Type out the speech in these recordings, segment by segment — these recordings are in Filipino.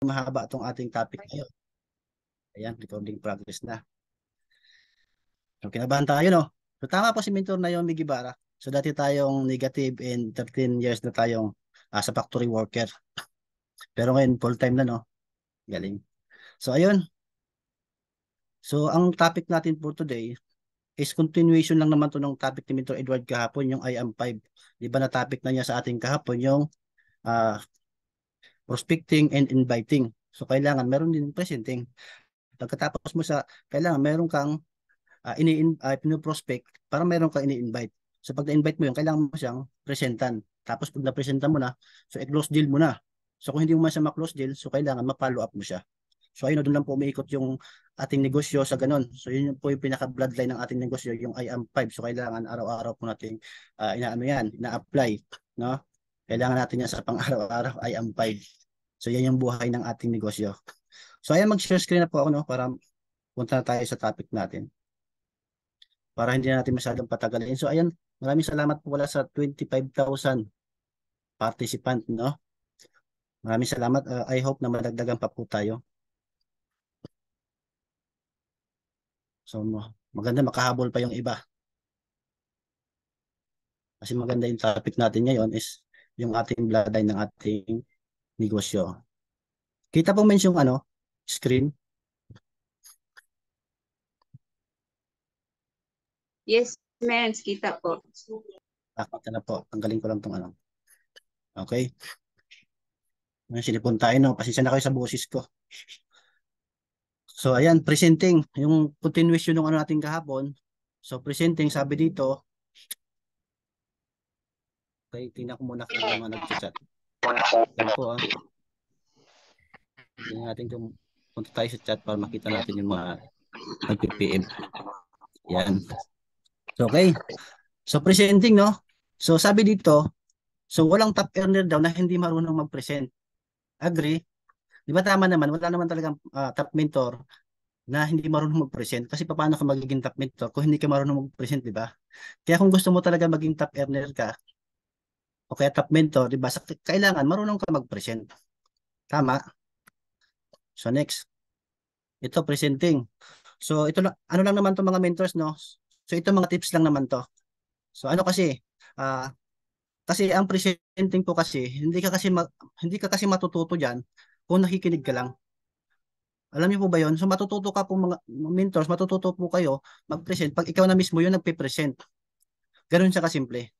mahaba itong ating topic ngayon. Ayan, recording progress na. So, kinabahan tayo, no? So, tama po si Mentor na yung Migibara. So, dati tayong negative and 13 years na tayong sa factory worker. Pero ngayon, full-time na, no? Galing. So, ayun. So, ang topic natin for today is continuation lang naman to ng topic ni Mentor Edward kahapon, yung I am 5. Di ba na topic na niya sa ating kahapon, yung uh, prospecting and inviting. So, kailangan meron din presenting. Pagkatapos mo kailangan meron kang pinoprospect para meron kang ini-invite. So pag na-invite mo yun, kailangan mo siyang presentan. Tapos pag na-presenta mo na, so i-close deal mo na. So kung hindi mo man siya ma-close deal, so kailangan ma-follow up mo siya. So ayun, doon lang po umiikot yung ating negosyo sa ganun. So yun po yung pinaka-bloodline ng ating negosyo, yung I am 5. So kailangan araw-araw po natin ina-apply. No? Kailangan natin yan sa pang-araw-araw, I am 5. So yan yung buhay ng ating negosyo. So ayan, mag-share screen na po ako, no, para punta na tayo sa topic natin, para hindi natin masyadong patagalin. So ayan, maraming salamat po wala sa 25,000 participant, no? Maraming salamat. I hope na madagdagan pa po tayo. So maganda makahabol pa yung iba. Kasi maganda yung topic natin ngayon is yung ating bloodline ng ating negosyo. Kita po men yung screen? Yes, ma'am. Kita po. Kita na po. Tanggalin ko lang itong Okay. Sinipon tayo, no? Pasensya na kayo sa boses ko. So, ayan, presenting. Yung continuation ng natin kahapon. So, presenting, sabi dito. Okay, tingnan ko muna kung mga nag-chat. Yan po, tingnan natin kung punta tayo sa chat para makita natin yung mga nag-PPM. Yan. So, okay. So, presenting, no? So, sabi dito, so, walang top earner daw na hindi marunong mag-present. Agree? Di ba tama naman? Wala naman talagang top mentor na hindi marunong mag-present. Kasi paano ka magiging top mentor kung hindi ka marunong mag-present, di ba? Kaya kung gusto mo talaga maging top earner ka, o kaya top mentor, di ba? Kailangan marunong ka mag-present. Tama? So next, ito presenting. So ito lang, ano lang naman to mga mentors, no? So ito mga tips lang naman to. So kasi ang presenting po kasi hindi ka kasi matututo diyan kung nakikinig ka lang. Alam niyo po ba 'yon? So matututo ka po mga mentors, matututo po kayo mag-present pag ikaw na mismo 'yung nagpe-present. Ganoon siya kasimple.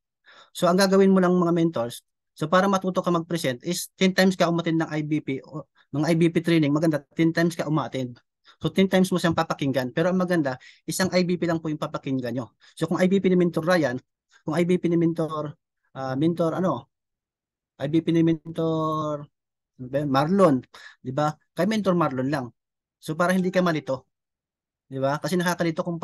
So ang gagawin mo lang mga mentors, so para matuto ka mag-present is 10 times ka umattend ng IBP o mga IBP training, maganda 10 times ka umattend. So 10 times mo siyang papakinggan. Pero ang maganda, isang IBP lang po yung papakinggan nyo. So kung IBP ni Mentor Ryan, kung IBP ni Mentor, IBP ni Mentor Marlon, di ba? Kay Mentor Marlon lang. So para hindi ka malito, di ba? Kasi nakakalito kung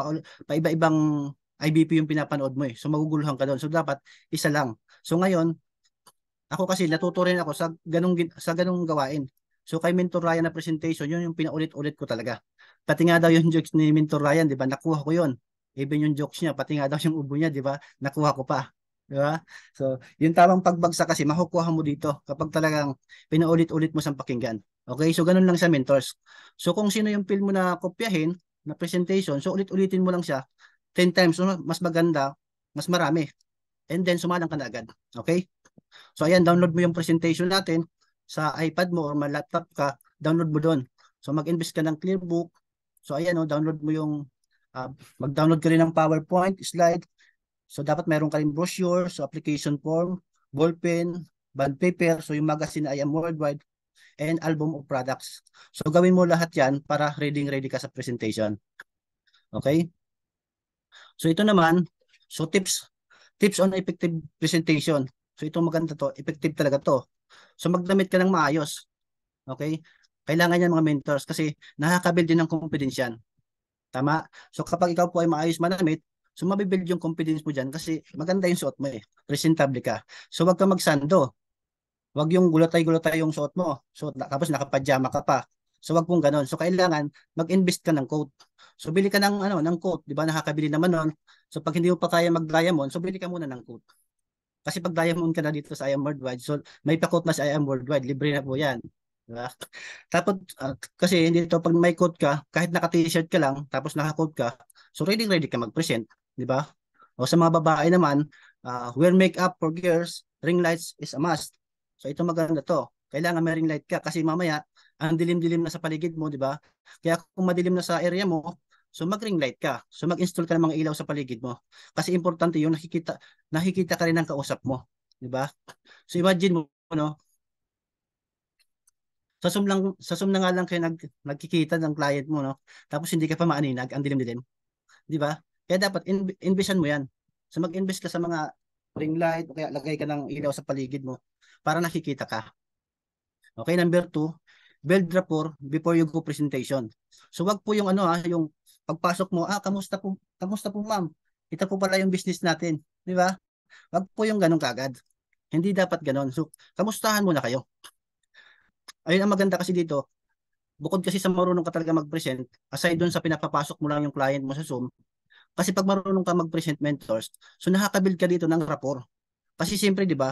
iba-ibang IBP yung pinapanood mo eh. So maguguluhan ka doon. So dapat isa lang. So ngayon, ako kasi natuto rin ako sa ganung gawain. So kay Mentor Ryan na presentation, yun yung pinaulit-ulit ko talaga. Pati nga daw yung jokes ni Mentor Ryan, di ba? Nakuha ko yun. Even yung jokes niya, pati nga daw yung ubo niya, di ba? Nakuha ko pa. Di ba? So, yung tamang pagbagsak kasi, makukuha mo dito kapag talagang pinaulit-ulit mo sa pakinggan. Okay? So, ganun lang sa mentors. So, kung sino yung film mo na kopyahin, na presentation, so ulit-ulitin mo lang siya 10 times. So, mas maganda, mas marami. And then, sumalang ka na agad. Okay? So, ayan, download mo yung presentation natin sa iPad mo or may laptop ka, download mo doon. So, mag-invest ka ng Clearbook. So, ayan, download mo yung, mag-download ka rin ng PowerPoint, slide. So, dapat meron ka rin brochure, so application form, ballpen, bond paper, so yung magazine na I Am Worldwide, and album of products. So, gawin mo lahat yan para ready ka sa presentation. Okay? So, ito naman, so tips on effective presentation. So ito maganda to, effective talaga to. So magdamit ka ng maayos. Okay? Kailangan yan mga mentors kasi nakaka-build din ng confidence yan. Tama? So kapag ikaw po ay maayos manamit, so mabibuild yung confidence mo dyan kasi maganda yung suot mo eh. Presentable ka. So wag ka magsando. Wag yung gulatay-gulatay yung suot mo. So tapos nakapajama ka pa. So wag pong ganon. So kailangan mag-invest ka ng coat. So bili ka ng coat, 'di ba? Nakakabili naman noon. So pag hindi mo pa kaya mag-diamond, so bili ka muna ng coat. Kasi pag diamond ka na dito sa I Am Worldwide, so may pa-coat na sa I Am Worldwide, libre na po 'yan. Diba? Tapos, kasi hindi to pag may quote ka, kahit naka-t-shirt ka lang, tapos naka-quote ka, so ready ka mag-present. Di ba? O sa mga babae naman, wear makeup for girls, ring lights is a must. So ito maganda to. Kailangan may ring light ka kasi mamaya, ang dilim-dilim na sa paligid mo, di ba? Kaya kung madilim na sa area mo, so mag-ring light ka. So mag-install ka ng mga ilaw sa paligid mo. Kasi importante yung nakikita ka rin ng kausap mo. Di ba? So imagine mo, no, sa Zoom na nga lang kayo nagkikita ng client mo, no? Tapos hindi ka pa maaninag, ang dilim-dilim, di ba? Kaya dapat investan mo 'yan. So mag-invest ka sa mga ring light o kaya lagay ka ng ilaw sa paligid mo para nakikita ka. Okay, number two, build rapport before you go presentation. So wag po yung yung pagpasok mo, kamusta po ma'am? Ito po pala yung business natin, di ba? Wag po yung ganun kagad. Hindi dapat ganun. So, kamustahan muna kayo. Ayun ang maganda kasi dito, bukod kasi sa marunong ka talaga mag-present, aside doon sa pinapapasok mo lang yung client mo sa Zoom, kasi pag marunong ka mag-present mentors, so nakakabuild ka dito ng rapport. Kasi siyempre, di ba?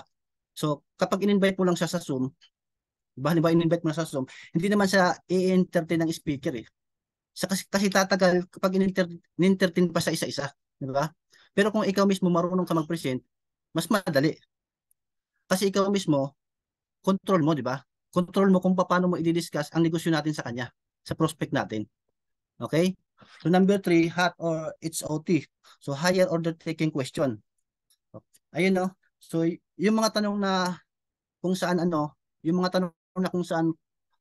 So, kapag in-invite mo lang siya sa Zoom, di ba in-invite mo na sa Zoom, hindi naman siya i-entertain ng speaker eh. Kasi tatagal kapag in-entertain pa sa isa-isa, di ba? Pero kung ikaw mismo marunong ka mag-present, mas madali. Kasi ikaw mismo, control mo, di ba? Control mo kung paano mo i-discuss ang negosyo natin sa kanya, sa prospect natin. Okay? So number three, hot or it's OT. So higher order taking question. Ayun no. So yung mga tanong na kung saan yung mga tanong na kung saan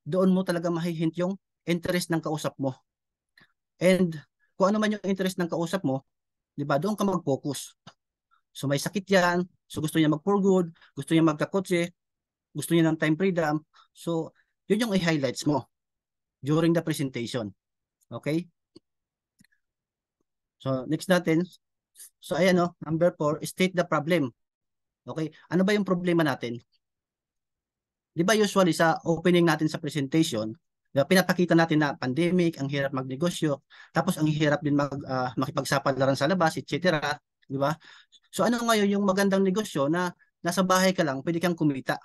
doon mo talaga mahihint yung interest ng kausap mo. And kung ano man yung interest ng kausap mo, 'di ba? Doon ka mag-focus. So may sakit 'yan, so gusto niya mag-for good, gusto niya magkakotse, gusto niya ng time freedom. So yun yung i-highlights mo during the presentation. Okay? So next natin, so ayan number 4, state the problem. Okay? Ano ba yung problema natin? 'Di ba usually sa opening natin sa presentation, pinapakita natin na pandemic, ang hirap magnegosyo, tapos ang hirap din makipagsapalaran sa labas, etc. 'Di ba? So ano ngayon yung magandang negosyo na nasa bahay ka lang, pwede kang kumita.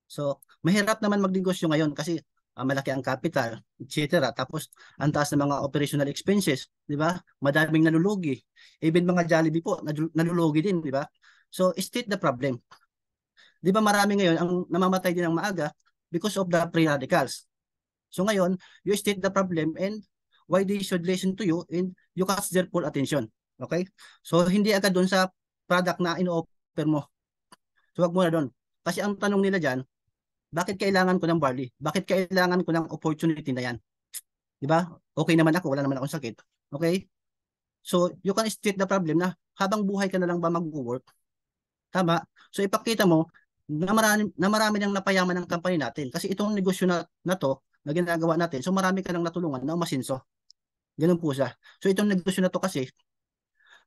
So mahirap naman magnegosyo ngayon kasi malaki ang capital, etc. Tapos ang taas ng mga operational expenses, 'di ba? Madaming nalulugi. Even mga Jollibee po nalulugi din, 'di ba? So state the problem. 'Di ba marami ngayon ang namamatay din ng maaga because of the free radicals. So ngayon, you state the problem and why they should listen to you and you catch their full attention. Okay? So hindi agad doon sa product na ino-offer mo. So wag mo na doon. Kasi ang tanong nila diyan, bakit kailangan ko ng barley? Bakit kailangan ko ng opportunity na yan? 'Di ba? Okay naman ako, wala naman akong sakit. Okay? So you can state the problem na habang buhay ka na lang ba mag-work. Tama? So ipakita mo na marami nang napayaman ng company natin. Kasi itong negosyo na to, na ginagawa natin, so marami ka nang natulungan na umasinso. Ganun po siya. So itong negosyo na to kasi,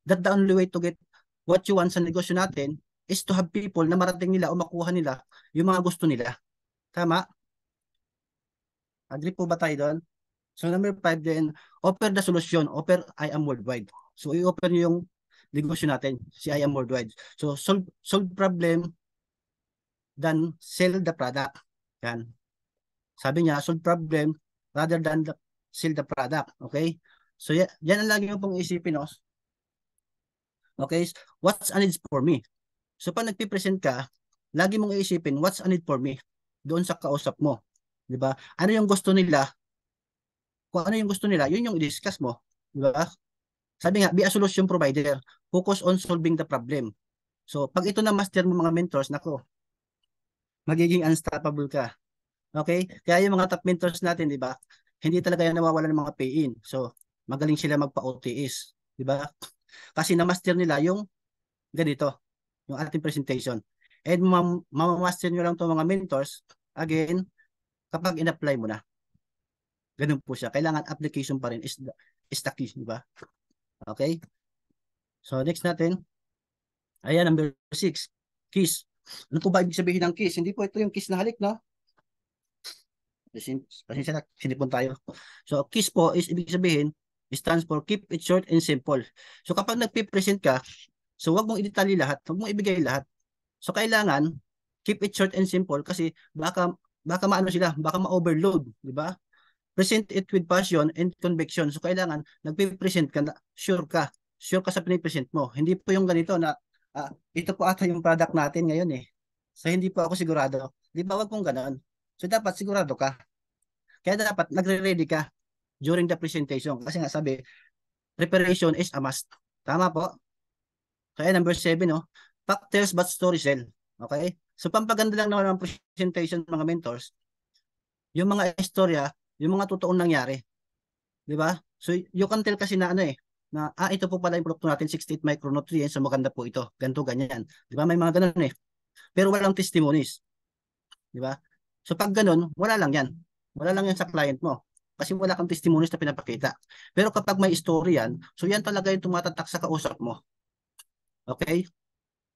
that the only way to get what you want sa negosyo natin is to have people na marating nila o makuha nila yung mga gusto nila. Tama? Agree po ba tayo doon? So number 5 then, offer the solution. Offer I am worldwide. So i-offer nyo yung negosyo natin, si I am worldwide. So solve problem than sell the product. Yan. Sabi niya, solve problem rather than sell the product. Okay? So yan ang lagi mo pong isipin. No? Okay? What's a need for me? So pag nagpipresent ka, lagi mong iisipin, what's a need for me? Doon sa kausap mo. Di ba? Ano yung gusto nila? Kung ano yung gusto nila, yun yung i-discuss mo. Di ba? Sabi nga, be a solution provider. Focus on solving the problem. So, pag ito na master mo mga mentors, nako, magiging unstoppable ka. Okay? Kaya yung mga top mentors natin, di ba? Hindi talaga yan nawawala ng mga pay-in. So, magaling sila magpa-OTS. Di ba? Kasi na-master nila yung ganito, yung ating presentation. And mamamaster nyo lang itong mga mentors, again, kapag in-apply mo na. Ganun po siya. Kailangan application pa rin is the key, di ba? Okay? So, next natin. Ayan, number 6. Kiss. Ano po ba ibig sabihin ng kiss? Hindi po ito yung kiss na halik, no? Pasensya na, sinipon tayo. So, kiss po is ibig sabihin, stands for keep it short and simple. So, kapag nagpipresent ka, so wag mong i-detalye lahat, wag mong ibigay lahat. So, kailangan, keep it short and simple kasi baka baka maano sila, baka ma-overload, di ba? Present it with passion and conviction. So kailangan nagpe-present ka na, sure ka sa pinipresent mo. Hindi po yung ganito na ito po ata yung product natin ngayon eh. So hindi po ako sigurado. Di ba, wag pong ganoon. So dapat sigurado ka. Kaya dapat nagre-ready ka during the presentation. Kasi nga sabi, preparation is a must. Tama po. Kaya number 7, no? Fact tells but story sell. Okay? So pampaganda lang naman ng presentation mga mentors, yung mga istorya, yung mga totoong nangyari. Di ba? So you can tell kasi na ano eh, na ito po pala yung produkto natin, 68 micronutrients, so maganda po ito. Ganito, ganyan. Di ba? May mga ganun eh. Pero walang testimonies. Di ba? So pag ganun, wala lang yan. Wala lang yan sa client mo. Kasi wala kang testimonies na pinapakita. Pero kapag may story yan, so yan talaga yung tumatatak sa kausap mo. Okay?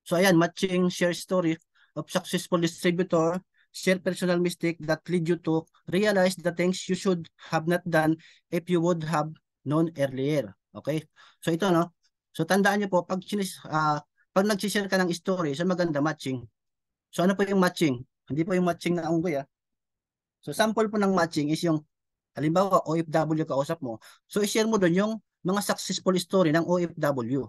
So ayan, matching share story of successful distributor, share personal mistake that lead you to realize the things you should have not done if you would have known earlier. Okay? So ito, no? So tandaan niyo po, pag nag-share ka ng story, so maganda matching. So ano po yung matching? Hindi po yung matching na unggoy. So sample po ng matching is yung, halimbawa, OFW kausap mo. So i-share mo doon yung mga successful story ng OFW.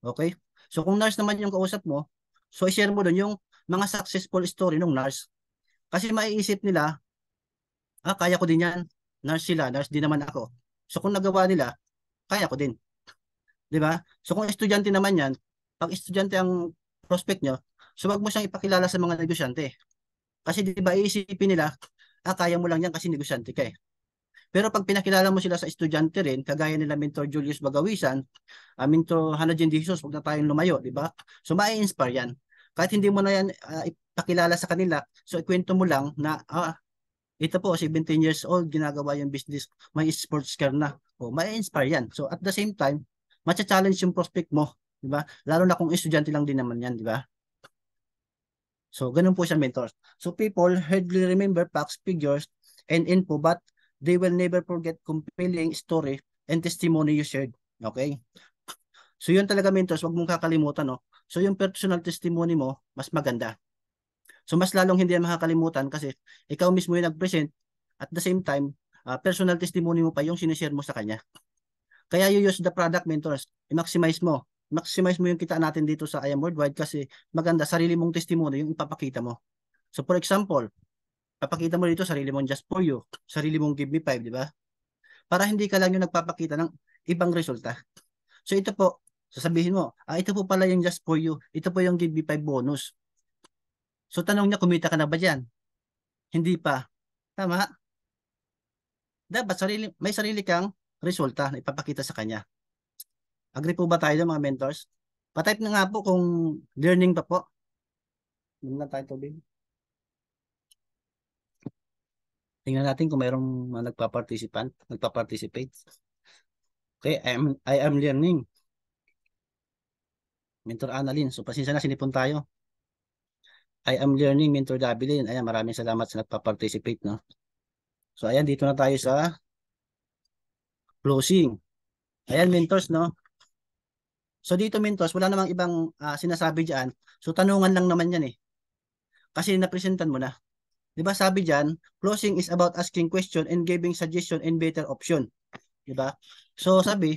Okay? So kung nurse naman yung kausap mo, so i-share mo doon yung mga successful story ng nurse. Kasi maiisip nila, kaya ko din yan. Nurse sila, nurse din naman ako. So kung nagawa nila, kaya ko din. 'Di ba? So kung estudyante naman yan, pag estudyante ang prospect nyo, so wag mo siyang ipakilala sa mga negosyante. Kasi 'di ba iisipin nila, kaya mo lang yan kasi negosyante ka eh. Pero pag pinakilala mo sila sa estudyante rin, kagaya nila Mentor Julius Bagawisan, Mentor Hannah Jean Jesus, huwag na tayong lumayo, di ba? So mai-inspire yan. Kahit hindi mo na yan ipakilala sa kanila, so ikwento mo lang na, ito po, 17 years old, ginagawa yung business, may sports car na. O, mai-inspire yan. So at the same time, matcha-challenge yung prospect mo, di ba? Lalo na kung estudyante lang din naman yan, di ba? So, ganun po siya, mentors. So, people hardly remember facts, figures, and info, but they will never forget compelling story and testimony you shared. Okay? So, yun talaga, mentors. Huwag mong kakalimutan, no? So, yung personal testimony mo, mas maganda. So, mas lalong hindi yan makakalimutan kasi ikaw mismo yung nag-present at the same time, personal testimony mo pa yung sinishare mo sa kanya. Kaya you use the product, mentors. I-maximize mo. Maximize mo yung kita natin dito sa I Am Worldwide kasi maganda, sarili mong testimony yung ipapakita mo. So for example, papakita mo dito sarili mong just for you, sarili mong give me 5, di ba? Para hindi ka lang yung nagpapakita ng ibang resulta. So ito po, sasabihin mo, ito po pala yung just for you, ito po yung give me 5 bonus. So tanong niya, kumita ka na ba dyan? Hindi pa. Tama? Dapat may sarili kang resulta na ipapakita sa kanya. Agree po ba tayo mga mentors? Pa-type na nga po kung learning pa po. Hindi na tayo tubig. Tingnan natin kung mayroong nagpa-participate. Okay, I am learning. Mentor Annalyn. So, pasensya na, sinipon tayo. I am learning, Mentor Dabilin. Ayan, maraming salamat sa nagpa-participate, no? So, ayan, dito na tayo sa closing. Ayan, mentors, no? So, dito, mentors, wala namang ibang sinasabi dyan. So, tanungan lang naman yan eh. Kasi napresentan mo na. Diba sabi dyan, closing is about asking question and giving suggestion and better option. Diba? So sabi,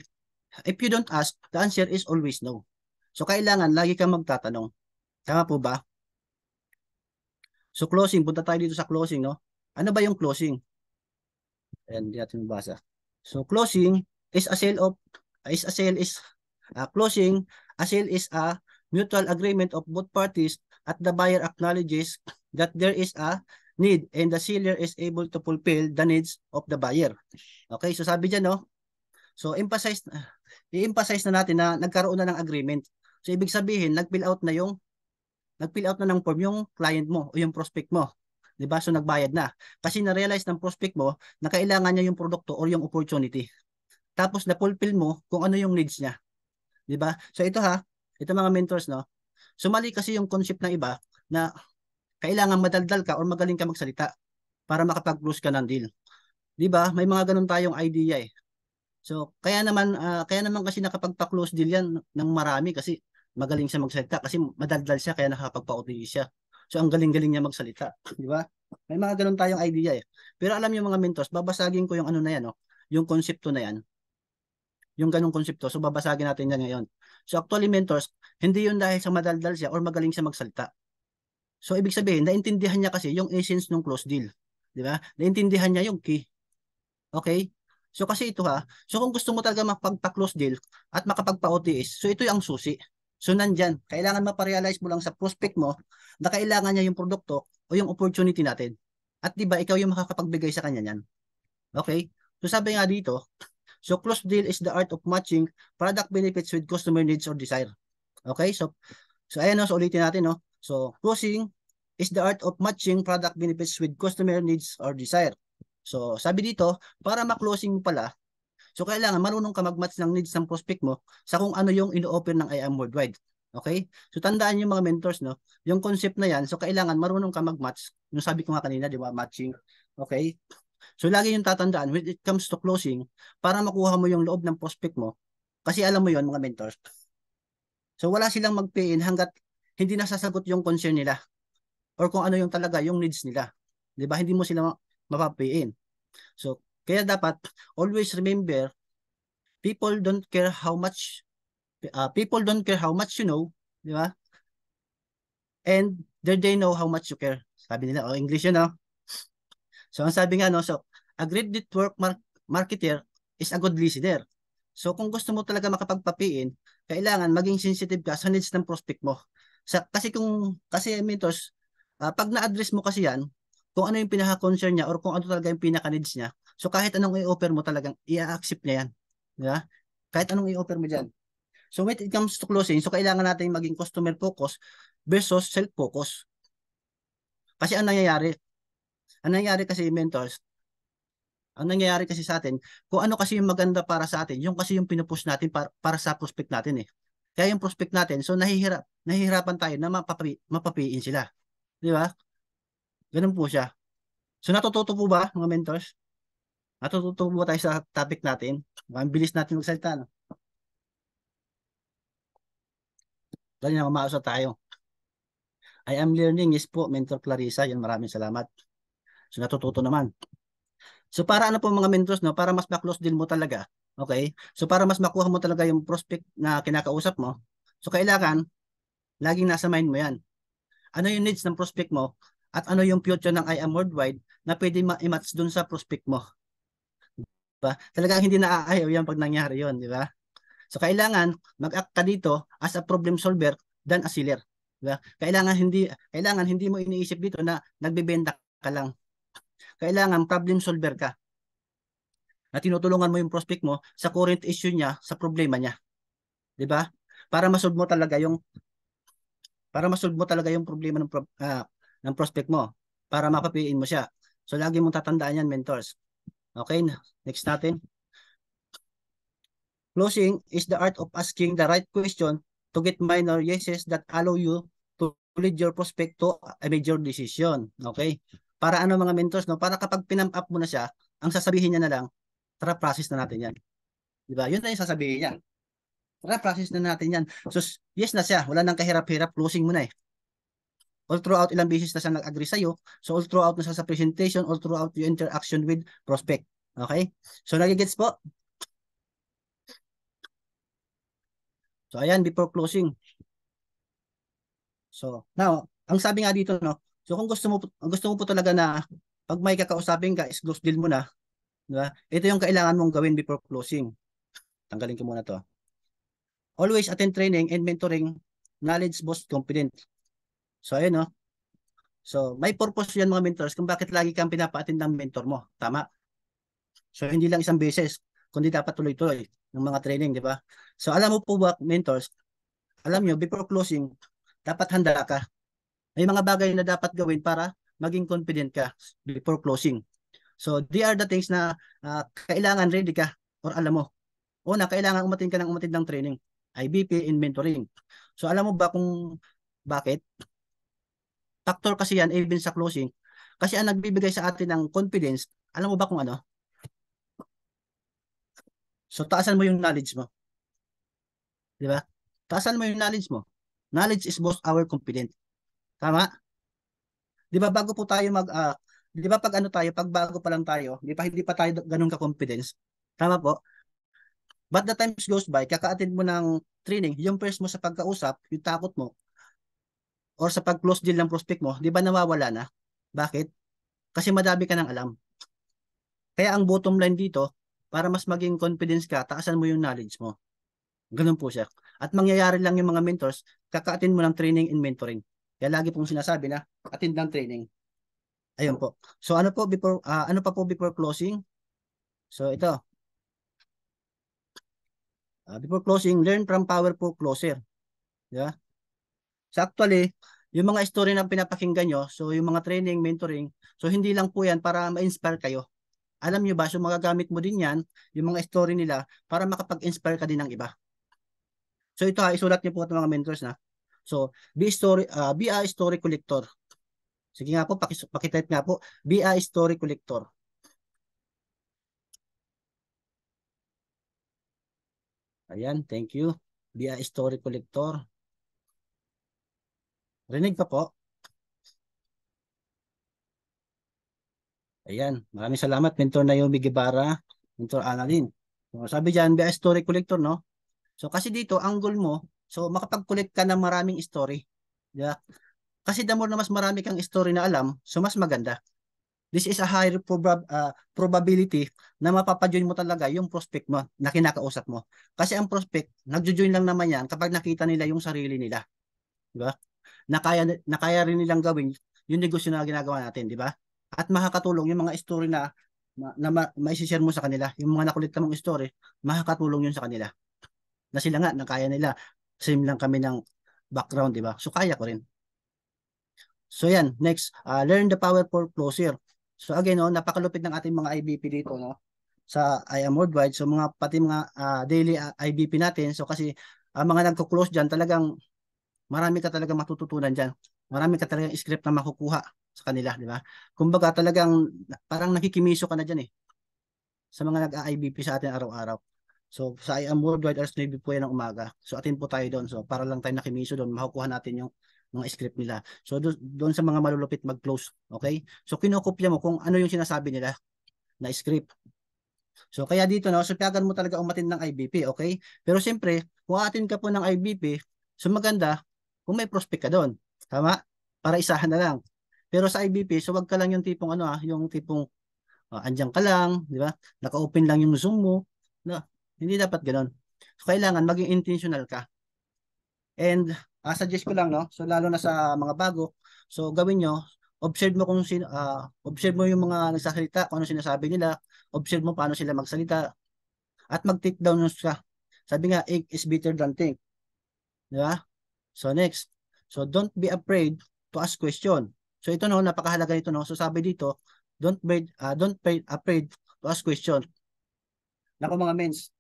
if you don't ask, the answer is always no. So kailangan lagi kang magtatanong. Tama po ba? So closing, punta tayo dito sa closing, no? Ano ba yung closing? Ayan, hindi natin mabasa. So closing is a sale is a mutual agreement of both parties at the buyer acknowledges that there is a need and the seller is able to fulfill the needs of the buyer. Okay, so sabi dyan, no? So i-emphasize na natin na nagkaroon na ng agreement. So ibig sabihin, nag-fill out na ng form yung client mo o yung prospect mo. 'Di ba? So nagbayad na. Kasi na-realize ng prospect mo na kailangan niya yung produkto or yung opportunity. Tapos na-fulfill mo kung ano yung needs niya. 'Di ba? So ito mga mentors, no? So mali kasi yung concept ng iba na kailangan madaldal ka or magaling ka magsalita para makapag-close ka ng deal. 'Di ba? May mga ganun tayong idea eh. So kaya naman kasi nakapagpa-close deal yan ng marami kasi magaling siya magsalita kasi madaldal siya kaya nakakapagpa-OTE siya. So ang galing-galing niya magsalita, 'di ba? May mga ganun tayong idea eh. Pero alam niyo mga mentors, babasagin ko yung ano na yan, oh, yung konsepto na yan, yung ganung konsepto. So babasagin natin yan ngayon. So actually mentors, hindi yun dahil sa madaldal siya or magaling siya magsalita. So ibig sabihin, naintindihan niya kasi yung essence ng close deal. Di ba? Naintindihan niya yung key. Okay? So kasi ito ha, so kung gusto mo talaga makapagpa-close deal at makapagpa-OTS, so ito yung susi. So nandyan, kailangan maparealize mo lang sa prospect mo na kailangan niya yung produkto o yung opportunity natin. At di ba ikaw yung makakapagbigay sa kanya niyan. Okay? So sabi nga dito, so close deal is the art of matching product benefits with customer needs or desire. Okay? So ayan no, so ulitin natin no. So closing is the art of matching product benefits with customer needs or desire. So sabi dito, para ma-closing mo pala, so kailangan marunong ka mag-match ng needs ng prospect mo sa kung ano yung ino-offer ng IAM Worldwide. Okay? So tandaan yung mga mentors, no? Yung concept na yan, so kailangan marunong ka mag-match. Yung sabi ko nga kanina, di ba? Matching. Okay? So lagi yung tatandaan when it comes to closing, para makuha mo yung loob ng prospect mo, kasi alam mo yon mga mentors. So wala silang mag-pay in hanggat hindi nasasagot yung concern nila or kung ano yung talaga yung needs nila. 'Di ba? Hindi mo sila mapapay in. So kaya dapat always remember people don't care how much you know, 'di ba? And they know how much you care. Sabi nila, oh English yun, no? So ang sabi nga no, so a great network marketer is a good listener. So kung gusto mo talaga makapagpapiin, kailangan maging sensitive ka sa needs ng prospect mo. Kasi mentors, pag na-address mo kasi yan, kung ano yung pinaka-concern niya or kung ano talaga yung pinaka-needs niya, so kahit anong i-offer mo talagang i-accept niya yan. Di ba? Kahit anong i-offer mo dyan. So when it comes to closing, so kailangan natin maging customer focus versus self-focus. Kasi ang nangyayari kasi mentors, ang nangyayari kasi sa atin, kung ano kasi yung maganda para sa atin, yung kasi yung pinupush natin para sa prospect natin eh. Kaya yung prospect natin, so nahihirapan tayo na mapapiin sila. Di ba? Ganun po siya. So natututo po ba mga mentors? Natututo po ba tayo sa topic natin? Ang bilis natin magsalita. No? Dahil na umausa tayo. I am learning, yes po, Mentor Clarissa. Yan, maraming salamat. So natututo naman. So para ano po mga mentors, no? Para mas ma-close deal mo talaga. Okay? So para mas makuha mo talaga yung prospect na kinakausap mo. So kailangan, laging nasa mind mo yan. Ano yung needs ng prospect mo at ano yung future ng I am Worldwide na pwede ma-match dun sa prospect mo. Diba? Talagang hindi naaayaw yan pag nangyari yon, di ba? So kailangan mag-act ka dito as a problem solver than a seller. Diba? Kailangan hindi mo iniisip dito na nagbebenta ka lang. Kailangan problem solver ka. Na tinutulungan mo yung prospect mo sa current issue niya, sa problema niya. 'Di ba? Para ma-solve mo talaga yung problema ng prospect mo para mapapiin mo siya. So lagi mong tatandaan yan, mentors. Okay, next natin. Closing is the art of asking the right question to get minor yeses that allow you to lead your prospect to a major decision. Okay? Para ano mga mentors, no? Para kapag pinamp up mo na siya, ang sasabihin niya na lang, tara process na natin yan. Di ba? Yun na yung sasabihin niya. Tara process na natin yan. So, yes na siya. Wala nang kahirap-hirap. Closing mo na eh. All throughout ilang beses na siya nag-agree sa'yo. So, all throughout na siya sa presentation, all throughout your interaction with prospect. Okay? So, nagigets po? So, ayan, before closing. So, now, ang sabi nga dito, no, so kung gusto mo po talaga na pag may kakausapin ka, is close deal mo na, di ba? Ito yung kailangan mong gawin before closing. Tanggalin ko muna to. Always attend training and mentoring, knowledge boost confidence. So, ayun, no. So, may purpose yan mga mentors kung bakit lagi kang pinapa-attend ng mentor mo. Tama? So, hindi lang isang beses, kundi dapat tuloy-tuloy ng mga training, di ba? So, alam mo po ba, mentors, alam nyo, before closing, dapat handa ka. May mga bagay na dapat gawin para maging confident ka before closing. So, they are the things na kailangan ready ka or alam mo. Una, kailangan umatin ka ng training. IBP in mentoring. So, alam mo ba kung bakit? Factor kasi yan even sa closing. Kasi ang nagbibigay sa atin ng confidence, alam mo ba kung ano? So, taasan mo yung knowledge mo. Di ba? Taasan mo yung knowledge mo. Knowledge is both our confidence. Tama? Di ba bago po tayo Di ba pag ano tayo, pag bago pa lang tayo, hindi pa tayo ganun ka-confidence. Tama po. But the times goes by, kaka-attend mo ng training, yung first mo sa pagkausap, yung takot mo, or sa pag-close deal ng prospect mo, di ba nawawala na? Bakit? Kasi madami ka ng alam. Kaya ang bottom line dito, para mas maging confidence ka, taasan mo yung knowledge mo. Ganun po siya. At mangyayari lang yung mga mentors, kaka-attend mo ng training and mentoring. Kaya lagi pong sinasabi na, attend ng training. Ayun po. So ano pa po before closing? So ito, before closing, learn from powerful closer. Yeah? So actually, yung mga story na pinapakinggan nyo, so yung mga training, mentoring, so hindi lang po yan para ma-inspire kayo. Alam nyo ba, so magagamit mo din yan, yung mga story nila, para makapag-inspire ka din ng iba. So ito ha, isulat nyo po ito mga mentors na. So, be a story collector. Sige nga po, pakitype nga po, be a story collector. Ayan, thank you. Be a story collector. Rinig pa po. Ayan, maraming salamat, Mentor Naomi Guevara, Mentor Annalyn. So, sabi dyan, be a story collector, no? So, kasi dito, ang goal mo, so makapag-collect ka ng maraming story. Yeah? Kasi the more na mas marami kang story na alam, so mas maganda. This is a higher probability na mapapajoin mo talaga yung prospect mo na kinakausap mo. Kasi ang prospect, nagjo-join lang naman yan kapag nakita nila yung sarili nila. Di ba? Na kaya rin nilang gawin yung negosyo na ginagawa natin, di ba? At makakatulong yung mga story na maisishare mo sa kanila, yung mga nakulit mong story, makakatulong yun sa kanila. Na sila nga, na kaya nila. Same lang kami ng background, di ba? So kaya ko rin. So yan, next, learn the power for closer. So again, no, napakalupit ng ating mga IBP dito, no, sa I am Worldwide. So mga pati mga daily IBP natin. So kasi mga nagko-close diyan, talagang marami ka talaga matututunan diyan. Marami ka talagang script na makukuha sa kanila, di ba? Kumbaga talagang parang nakikimiso ka na diyan eh sa mga nag-IBP sa atin araw-araw. So sa I am Worldwide Alas 9 po yan ng umaga. So atin po tayo doon. So para lang tayo nakimiso doon, makukuha natin yung mga script nila. So doon sa mga malulupit mag-close. Okay? So kinokopya mo kung ano yung sinasabi nila na script. So kaya dito no, so piyagan mo talaga umatin ng IBP, okay? Pero siyempre, kung atin ka po ng IBP, so maganda kung may prospect ka doon. Tama? Para isahan na lang. Pero sa IBP, so wag ka lang yung tipong yung tipong andyan ka lang, di ba? Naka-open lang yung Zoom mo. No, hindi dapat ganoon. So kailangan maging intentional ka. And suggest ko lang no, so lalo na sa mga bago, so gawin nyo, observe mo yung mga nagsasalita, kung ano sinasabi nila, observe mo paano sila magsalita, at mag-take down ka. Sabi nga, egg is better than think. Di ba? So next, so don't be afraid to ask question. So ito no, napakahalaga nito no. So sabi dito, don't be afraid to ask question. Nako mga mens,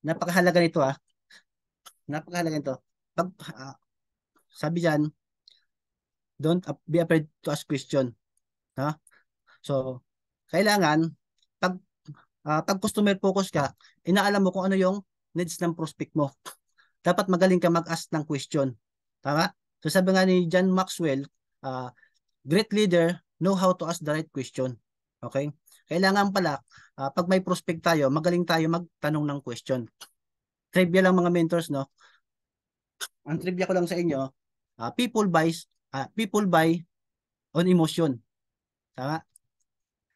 napakahalaga nito ah. Napakahalaga nito. Pag sabi diyan, don't be afraid to ask question. Ha? So kailangan pag customer focus ka, inaalam mo kung ano yung needs ng prospect mo. Dapat magaling ka mag-ask ng question. Tama? So sabi nga ni John Maxwell, uh, great leader know how to ask the right question. Okay? Kailangan pala, pag may prospect tayo, magaling tayo magtanong ng question. Trivia lang mga mentors, no? Ang trivia ko lang sa inyo, people buy on emotion. Tama?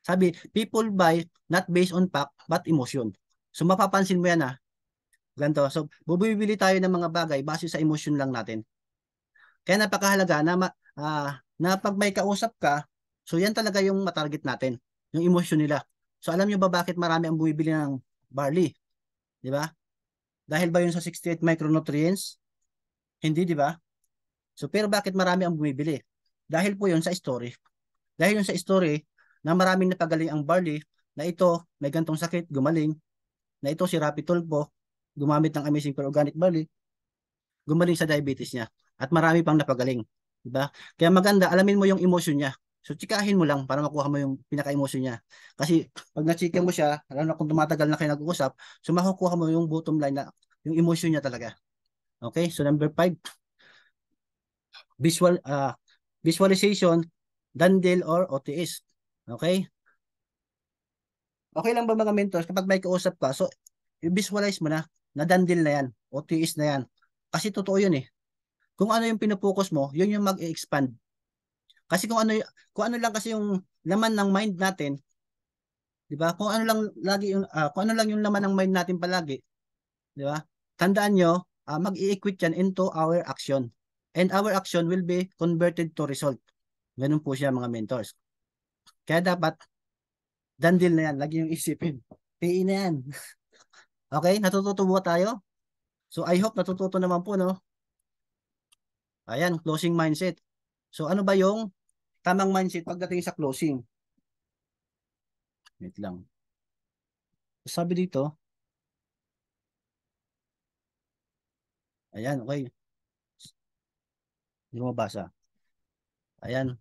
Sabi, people buy not based on fact, but emotion. So mapapansin mo yan ganito. So bumibili tayo ng mga bagay base sa emotion lang natin. Kaya napakahalaga na pag may kausap ka, so yan talaga yung matarget natin, yung emotion nila. So alam nyo ba bakit marami ang bumibili ng barley? Di ba? Dahil ba yun sa 68 micronutrients? Hindi, di ba? So pero bakit marami ang bumibili? Dahil po yun sa story. Dahil yun sa story na maraming napagaling ang barley na ito may gantong sakit, gumaling, na ito si Rapi Tulfo, gumamit ng Amazing Pure Organic Barley, gumaling sa diabetes niya. At marami pang napagaling. Diba? Kaya maganda, alamin mo yung emotion niya. So, tsikahin mo lang para makuha mo yung pinaka-emotion niya. Kasi, pag na-chika mo siya, alam na kung tumatagal na kayo nag-uusap, so makukuha mo yung bottom line na yung emotion niya talaga. Okay? So, number 5, visualization, Dandel or OTS. Okay? Okay lang ba mga mentors kapag may kausap ka, so i-visualize mo na done deal na yan, o tiis na yan. Kasi totoo yun eh. Kung ano yung pinupokus mo, yun yung mag-expand. Kasi kung ano lang kasi yung laman ng mind natin, 'di ba? Kung ano lang yung laman ng mind natin palagi, 'di ba? Tandaan nyo, mag-i-equate yan into our action. And our action will be converted to result. Ganun po siya mga mentors. Kaya dapat dandil na yan, lagi yung isipin. PE na yan. Okay, natututo ba tayo? So I hope natututo naman po, no? Ayan, closing mindset. So ano ba yung tamang mindset pagdating sa closing? Wait lang. Sabi dito, ayan, okay. Hindi mo mabasa. Ayan.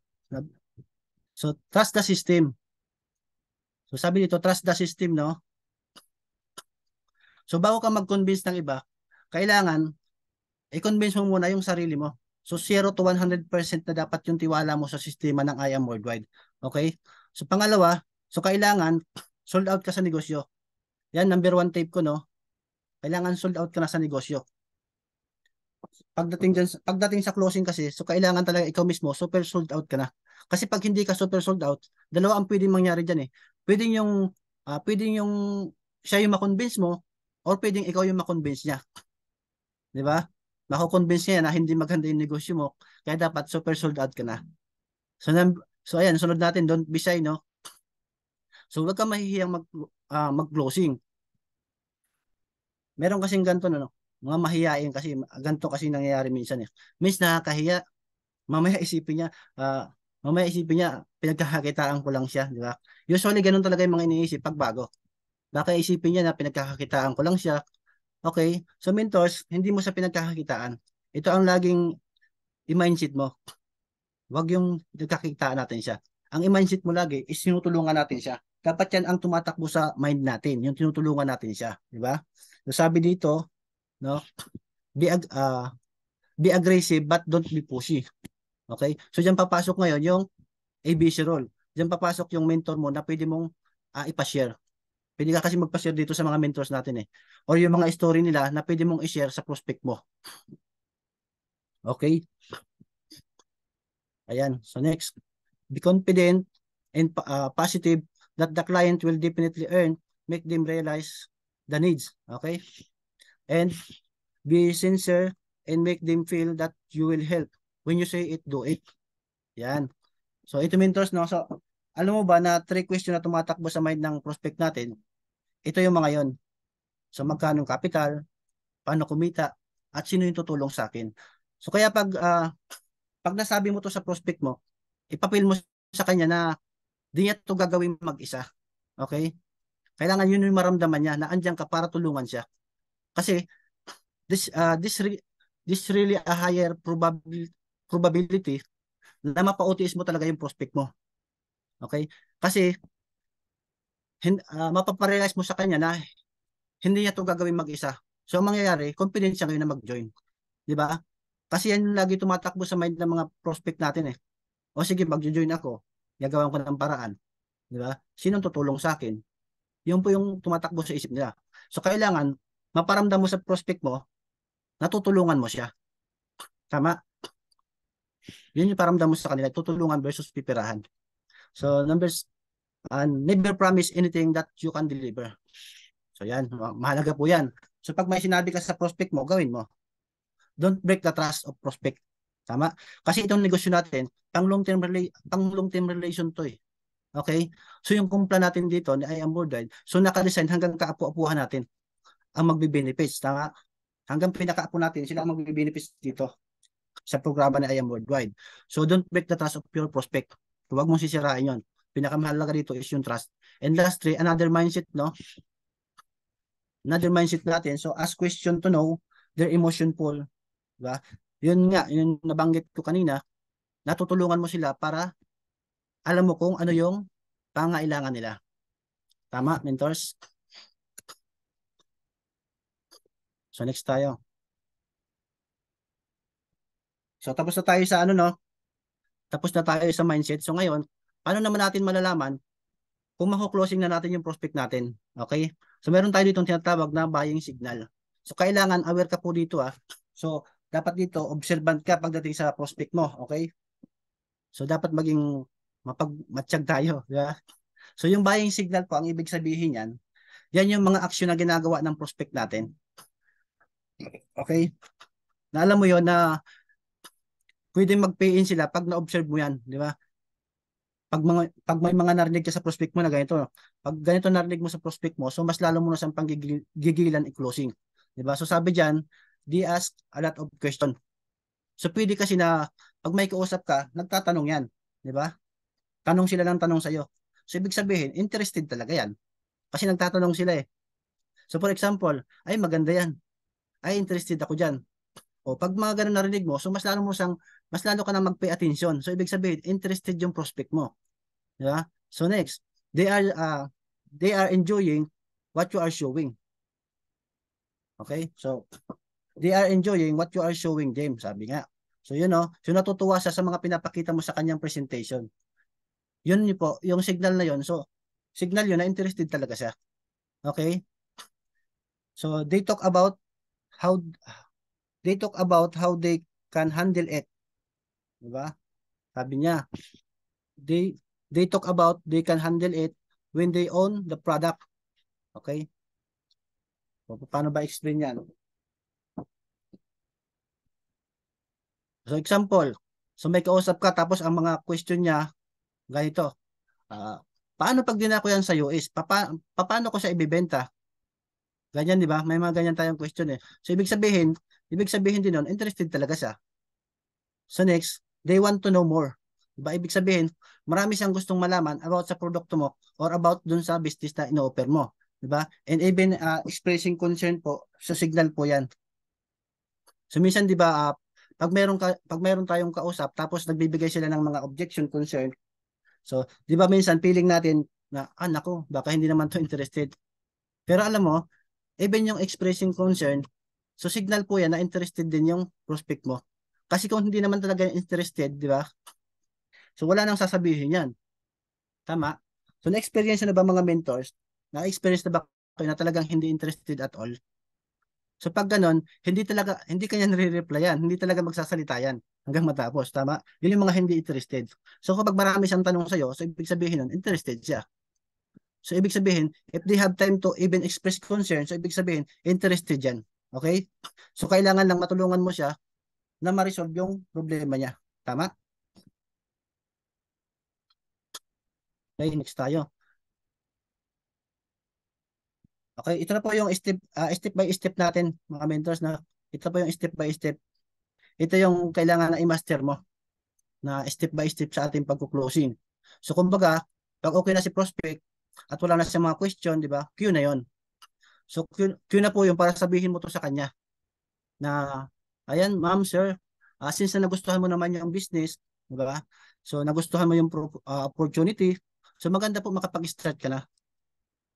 So trust the system. So sabi dito, trust the system, no? So bago ka mag-convince ng iba, kailangan i-convince mo muna yung sarili mo. So 0 to 100% na dapat yung tiwala mo sa sistema ng I Am Worldwide. Okay? So pangalawa, so kailangan sold out ka sa negosyo. Yan, number one tip ko, no? Kailangan sold out ka na sa negosyo. Pagdating sa closing kasi, so kailangan talaga ikaw mismo super sold out ka na. Kasi pag hindi ka super sold out, dalawa ang pwedeng mangyari diyan eh. Pwedeng yung siya yung makonvince mo or pwedeng ikaw yung makonvince niya, 'di ba? Mako-convince niya na hindi maganda yung negosyo mo, kaya dapat super sold out ka na. So ayan, sunod natin, don't be shy, no? So wag kang mahihiyang mag-closing. Meron kasing ganito, no? Mga mahiyain kasi ganito kasi nangyayari minsan eh. Miss nakakahiya, mamaya isipin niya, ah, mamaya isipin niya, pinagkakakitaan ko lang siya, di ba? Usually, ganun talaga yung mga iniisip pag bago. Baka isipin niya na pinagkakakitaan ko lang siya. Okay, so mentors, hindi mo sa pinagkakakitaan. Ito ang laging i-mindset mo. Huwag yung pinagkakakitaan natin siya. Ang i-mindset mo lagi is tinutulungan natin siya. Dapat yan ang tumatakbo sa mind natin, yung tinutulungan natin siya, di ba? So sabi dito, no, be, ag- ah, be aggressive but don't be pushy. Okay? So diyan papasok ngayon yung ABC role. Diyan papasok yung mentor mo na pwede mong ipashare. Pwede ka kasi magpa-share dito sa mga mentors natin eh. Or yung mga story nila na pwede mong i-share sa prospect mo. Okay? Ayan. So next, be confident and positive that the client will definitely earn, make them realize the needs. Okay? And be sincere and make them feel that you will help. When you say it, do it. Yan. So ito mentors, no? So alam mo ba na three question na tumatakbo sa mind ng prospect natin, ito yung mga yon. So magkano capital, paano kumita, at sino yung tutulong sa akin. So kaya pag nasabi mo to sa prospect mo, ipapil mo sa kanya na di niya to gagawin mag-isa. Okay? Kailangan yun yung maramdaman niya na andyan ka para tulungan siya. Kasi this uh, this re- this really a higher probability na mapa-OTS mo talaga yung prospect mo. Okay? Kasi mapaparealize mo sa kanya na hindi niya to gagawin mag-isa. So ang mangyayari, confident siya ngayon na mag-join. Di ba? Kasi yan yung lagi tumatakbo sa mind ng mga prospect natin eh. O sige, mag-join ako. Gagawan ko ng paraan. Di ba? Sinong tutulong sa akin? Yun po yung tumatakbo sa isip nila. So kailangan, maparamdam mo sa prospect mo, natutulungan mo siya. Tama? Yun yung paramdam mo sa kanila, tutulungan versus pipirahan. So never promise anything that you can deliver. So yan, mahalaga po yan. So pag may sinabi ka sa prospect mo, gawin mo. Don't break the trust of prospect. Tama? Kasi itong negosyo natin, pang long term relation to eh. Okay? So yung kumpla natin dito ni I Am Worldwide, so naka-design hanggang kaapu-apuhan natin ang magbe-benefits. Tama? Hanggang pinaka-apo natin, sila ang magbe-benefits dito sa programa ni I Am Worldwide. So don't break the trust of your prospect. Huwag mong sisirain yon. Pinakamahalaga dito is yung trust. And lastly, another mindset, no? Another mindset natin. So ask question to know their emotion pool. Diba? Yun nga, yung nabanggit ko kanina, natutulungan mo sila para alam mo kung ano yung pangailangan nila. Tama, mentors? So next tayo. So tapos na tayo sa ano, no? Tapos na tayo sa mindset. So ngayon, paano naman natin malalaman kung mako-closing na natin yung prospect natin? Okay? So meron tayo ditong tinatawag na buying signal. So kailangan aware ka po dito ah. So dapat dito observant ka pagdating sa prospect mo, okay? So dapat maging mapagmatsyag tayo, di ba? So yung buying signal po, ang ibig sabihin yan, yan yung mga aksyon na ginagawa ng prospect natin. Okay? Na alam mo yon na pwede mag-pay in sila pag na-observe mo yan, di ba? Pag may mga narinig ka sa prospect mo na ganito, pag ganito narinig mo sa prospect mo, so mas lalo mo na siyang panggigilan i-closing. Di ba? So sabi diyan, they ask a lot of question. So pwede kasi na pag may kausap ka, nagtatanong yan, di ba? Tanong sila ng tanong sa iyo. So ibig sabihin, interested talaga yan. Kasi nagtatanong sila eh. So for example, ay maganda yan. Ay interested ako diyan. O pag mga ganun narinig mo, so mas lalo ka na mag-pay attention. So ibig sabihin, interested yung prospect mo. Di ba? So next, they are enjoying what you are showing. Okay? So they are enjoying what you are showing them, sabi nga. So yun oh, so natutuwa siya sa mga pinapakita mo sa kanyang presentation. Yun po, yung signal na yun. So signal yun na interested talaga siya. Okay? So how they talk about how they can handle it. Diba? Sabi niya, they they talk about they can handle it when they own the product. Okay? So, paano ba explain yan? So example, so may kausap ka tapos ang mga question niya ganito. Paano pag dinako yan sa US? Paano ko siya ibebenta? Ganyan, di ba? May mga ganyan tayong question eh. So ibig sabihin din nun, interested talaga siya. So next, they want to know more. Diba? Ibig sabihin, marami siyang gustong malaman about sa produkto mo or about dun sa business na ino-offer mo. Diba? And even expressing concern po, sa signal po yan. So minsan, di ba, pag meron tayong kausap, tapos nagbibigay sila ng mga objection, concern, so, di ba minsan, feeling natin na, nako, baka hindi naman to interested. Pero alam mo, even yung expressing concern, so signal po yan na interested din yung prospect mo. Kasi kung hindi naman talaga interested, di ba? So wala nang sasabihin yan. Tama? So na-experience na ba mga mentors? Na-experience na ba kayo na talagang hindi interested at all? So pag ganon, hindi kanya nare-replyan, hindi talaga magsasalita yan hanggang matapos. Tama? Yun yung mga hindi interested. So kapag marami siyang tanong sa'yo, so ibig sabihin nun, interested siya. So ibig sabihin, if they have time to even express concern, so ibig sabihin, interested yan. Okay? So kailangan lang matulungan mo siya na ma-resolve yung problema niya. Tama? Okay, next tayo. Okay, ito na po yung step by step natin, mga mentors na. Ito po yung step by step. Ito yung kailangan na i-master mo na step by step sa ating pagko-closing. So kumbaga, pag okay na si prospect at wala na siya mga question, di ba? Q na 'yon. So Q na po yung para sabihin mo to sa kanya na ayan, ma'am, sir, since na nagustuhan mo naman yung business, di ba? So nagustuhan mo yung opportunity, so maganda po makapag-start ka na.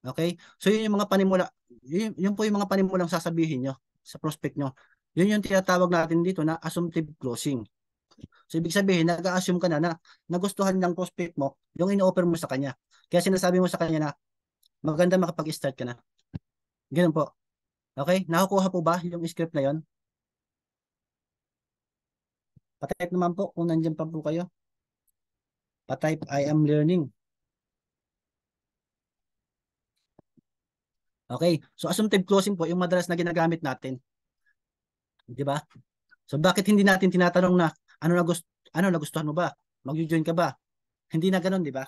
Okay? So yun yung mga panimula, yun po yung mga panimulang sasabihin nyo sa prospect nyo. Yun yung tinatawag natin dito na assumptive closing. So ibig sabihin, nag-assume ka na nagustuhan ng prospect mo yung in-offer mo sa kanya. Kaya sinasabi mo sa kanya na maganda makapag-start ka na. Ganun po. Okay? Nakukuha po ba yung script na yon? Patype naman po kung nandiyan pa po kayo. Patype I am learning. Okay? So assumptive closing po yung madalas na ginagamit natin. Di ba? So bakit hindi natin tinatanong na ano nagustuhan mo ba? Mag-join ka ba? Hindi na ganoon, di ba?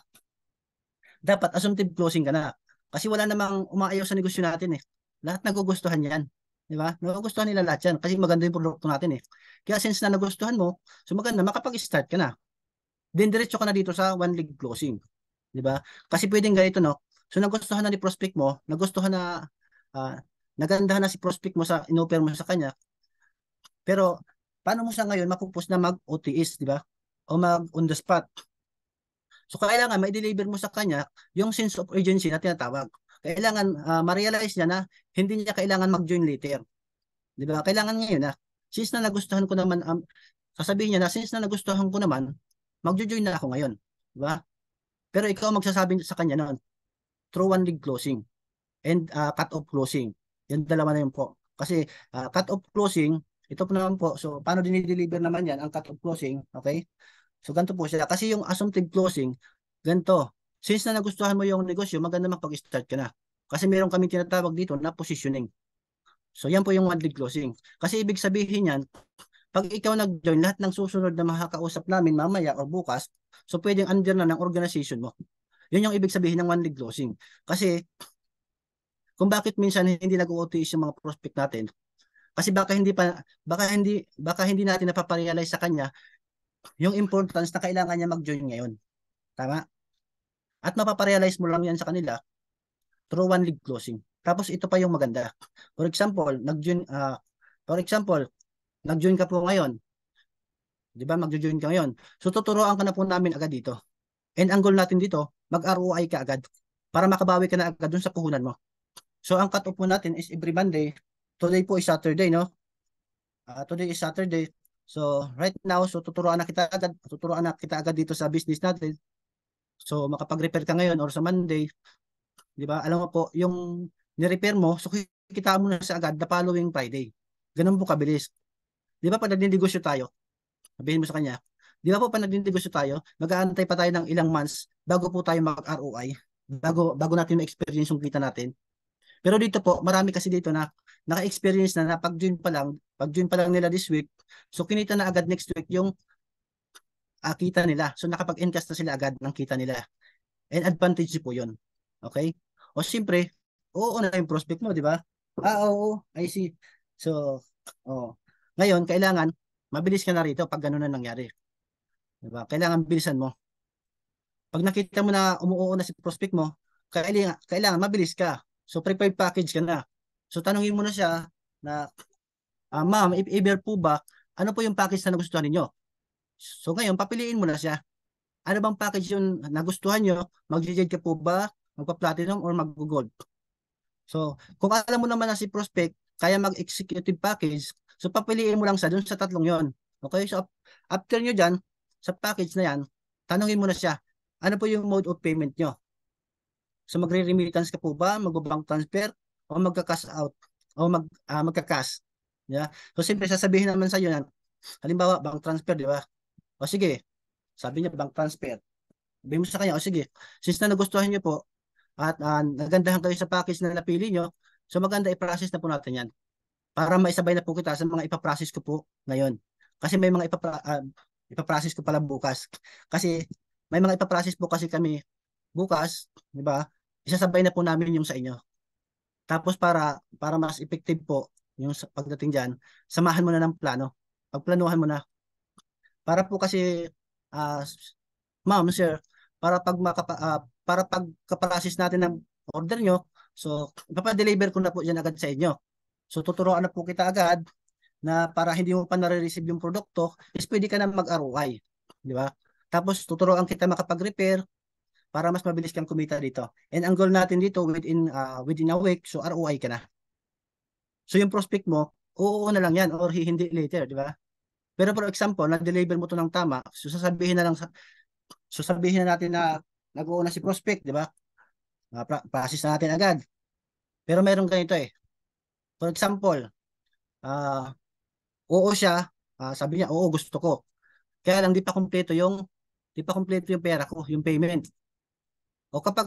Dapat assumptive closing ka na. Kasi wala namang umaayaw sa negosyo natin eh. Lahat nagugustuhan yan. Di ba? Nagugustuhan nila lahat yan kasi maganda yung produkto natin eh. Kaya since na nagustuhan mo, so maganda makapag-start ka na. Then diretso ka na dito sa one leg closing. Di ba? Kasi pwedeng ganito no. So nagustuhan na ni prospect mo, nagustuhan na nagandahan na si prospect mo sa inoffer mo sa kanya. Pero paano mo siya ngayon mapupus na mag-OTS, di ba? O mag on the spot. So kailangan ma-deliver mo sa kanya yung sense of urgency na tinatawag. Kailangan ma-realize niya na hindi niya kailangan mag-join later. Di ba? Kailangan ngayon na since na nagustuhan ko naman sasabihin niya na since na nagustuhan ko naman, mag-join na ako ngayon. Di ba? Pero ikaw magsasabi sa kanya noon, through one lead closing and cut-off closing. Yan dalawa na yun po. Kasi cut-off closing, ito po naman po, so paano dinideliver naman yan ang cut-off closing, okay? So ganito po siya. Kasi yung assumptive closing, ganito. Since na nagustuhan mo yung negosyo, maganda makapag-start ka na. Kasi meron kaming tinatawag dito na positioning. So yan po yung one lead closing. Kasi ibig sabihin yan, pag ikaw nag-join, lahat ng susunod na makakausap namin mamaya or bukas, so pwedeng under na ng organization mo. Yun yung ibig sabihin ng one lead closing. Kasi kung bakit minsan hindi nag-OTS yung mga prospect natin, kasi baka hindi natin napaparealize sa kanya yung importance na kailangan niya mag-join ngayon. Tama? At mapaparealize mo lang yan sa kanila through one lead closing. Tapos ito pa yung maganda. For example, nag-join ka po ngayon. 'Di ba? Mag-join ka ngayon. So tuturuan ka na po namin agad dito. And ang goal natin dito, mag-ROI ka agad para makabawi ka na agad dun sa puhunan mo. So ang cut-off po natin is every Monday. Today po is Saturday, no? Today is Saturday. So right now, so tuturuan na kita agad dito sa business natin. So makapag-repair ka ngayon or sa Monday, 'di ba? Alam mo po, yung ni-repair mo, so kita mo na sa agad the following Friday. Ganun po kabilis. 'Di ba pag nagninegosyo tayo, sabihin mo sa kanya, 'di ba po pag nagninegosyo tayo, mag-aantay pa tayo ng ilang months bago po tayo mag-ROI, bago natin ma-experience yung kita natin. Pero dito po, marami kasi dito na naka-experience na pag-join pa lang nila this week, so kinita na agad next week yung kita nila. So nakapag-encash na sila agad ng kita nila. And advantage po yun. Okay? O siyempre, oo na yung prospect mo, di ba? Oo, I see. So, ngayon, kailangan, mabilis ka na rito pag gano'n na nangyari. Di ba? Kailangan bilisan mo. Pag nakita mo na umuoo na si prospect mo, kailangan mabilis ka. So, prepared package ka na. So, tanungin mo na siya na, ma'am, if ever po ba, ano po yung package na nagustuhan ninyo? So, ngayon, papiliin mo na siya. Ano bang package yung nagustuhan nyo? Mag-jade ka po ba? Magpa-platinum or mag-gold? So, kung alam mo naman na si prospect, kaya mag-executive package, so papiliin mo lang sa dun sa tatlong yon. Okay? So, after nyo dyan, sa package na yan, tanungin mo na siya, ano po yung mode of payment nyo? So, magre-remittance ka po ba? Mag-bank transfer? O magka-cash out? O magka-cash? Yeah? So, siyempre, sasabihin naman sa iyo yan, halimbawa, bank transfer, di ba? O sige, sabi niya bank transfer. Sabihin mo sa kanya, o sige, since na nagustuhan niyo po, at nagandahan kayo sa package na napili nyo, so maganda i-process na po natin yan. Para maisabay na po kita sa mga ipaprocess ko po ngayon. Kasi may mga ipaprocess ko pala bukas. Kasi may mga ipaprocess po kasi kami bukas, di ba? Isasabay na po namin yung sa inyo. Tapos para mas effective po yung pagdating diyan, samahan mo na ng plano. Pagplanuhan mo na. Para po kasi uh, ma'am, sir, para pagka-process natin ng order nyo, so ipapadeliver ko na po yan agad sa inyo. So tuturuan na po kita agad na para hindi mo pa nare-receive yung produkto, is pwede ka na mag-ROI. Di ba? Tapos tuturuan kita makapag-repair para mas mabilis kang kumita dito. And ang goal natin dito within a week, so ROI ka na. So yung prospect mo, oo na lang yan or hindi later, di ba? Pero for example, na-deliver mo to ng tama, so sasabihin na natin na nag-uuna si prospect, di ba? Process na natin agad. Pero meron ganito eh. For example, oo siya, sabi niya, oo gusto ko. Kaya lang di pa kumpleto yung pera ko, yung payment. O kapag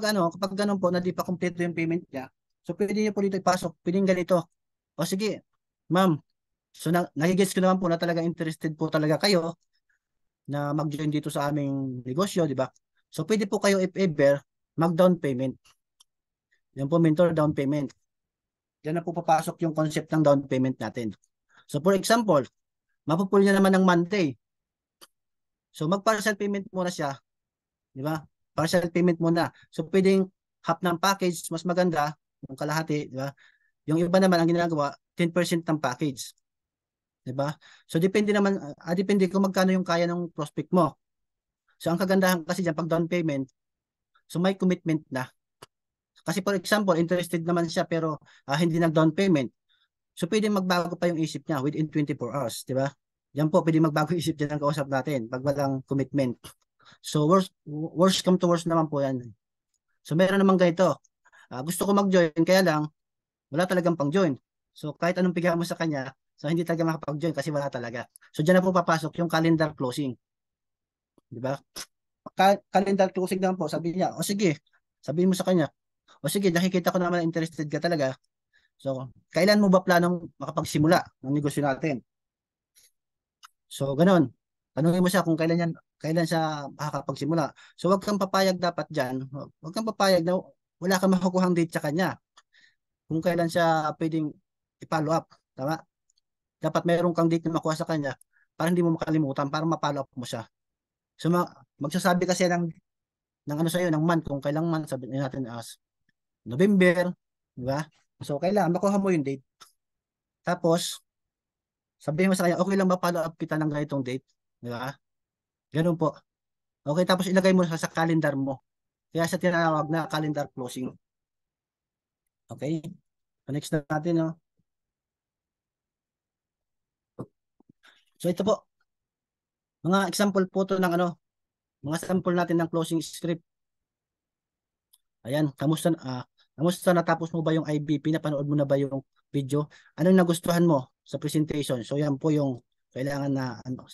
ganun po na di pa kumpleto yung payment niya, so pwede niyo po dito ipasok, pwedeng ganito. O sige, ma'am, so nagigets ko naman po na talaga interested po talaga kayo na mag-join dito sa aming negosyo, di ba? So pwede po kayo if ever mag-down payment. Yan po mentor down payment. Diyan na po papasok yung concept ng down payment natin. So for example, mapupul niya naman ng Monday. So mag-partial payment muna siya, di ba? Partial payment muna. So pwedeng half ng package, mas maganda, yung kalahati, di ba? Yung iba naman ang ginagawa, 10% ng package. Di ba? So depende kung magkano yung kaya ng prospect mo. So ang kagandahan kasi diyan pag down payment, so may commitment na. Kasi for example, interested naman siya pero hindi nag-down payment. So pwede magbago pa yung isip niya within 24 hours, di ba? Yan po, pwede magbago isip niya ng kausap natin pag walang commitment. So worst come to worst naman po yan. So meron naman ganito. Gusto ko mag-join, kaya lang, wala talagang pang-join. So kahit anong bigyan mo sa kanya, so hindi talaga makapag-join kasi wala talaga. So dyan na po papasok yung calendar closing. Di ba? Calendar closing naman po, sabi niya, o sige, sabihin mo sa kanya, o sige, nakikita ko naman na interested ka talaga. So, kailan mo ba planong makapagsimula ng negosyo natin? So, ganun. Tanungin mo siya kung kailan siya makakapagsimula. So, wag kang papayag dapat diyan. Wag kang papayag na wala kang makukuhang date sa kanya. Kung kailan siya pwedeng i-follow up. Tama? Dapat mayroon kang date na makuha sa kanya para hindi mo makalimutan, para ma-follow up mo siya. So, magsasabi kasi ng ano sa'yo, ng month, kung kailang month, sabihin natin as November, di ba? So, kailangan makuha mo yung date. Tapos, sabihin mo sa kanya, okay lang ba follow up kita ng ganitong date? Di ba? Ganun po. Okay, tapos ilagay mo sa calendar mo. Kaya sa tinatawag na calendar closing. Okay? So, next na natin, no? So, ito po. Mga example po to ng ano, mga sample natin ng closing script. Ayan, kamusta natapos mo ba yung IBP? Napanood mo na ba yung video? Anong nagustuhan mo sa presentation? So, yan po yung kailangan na ano,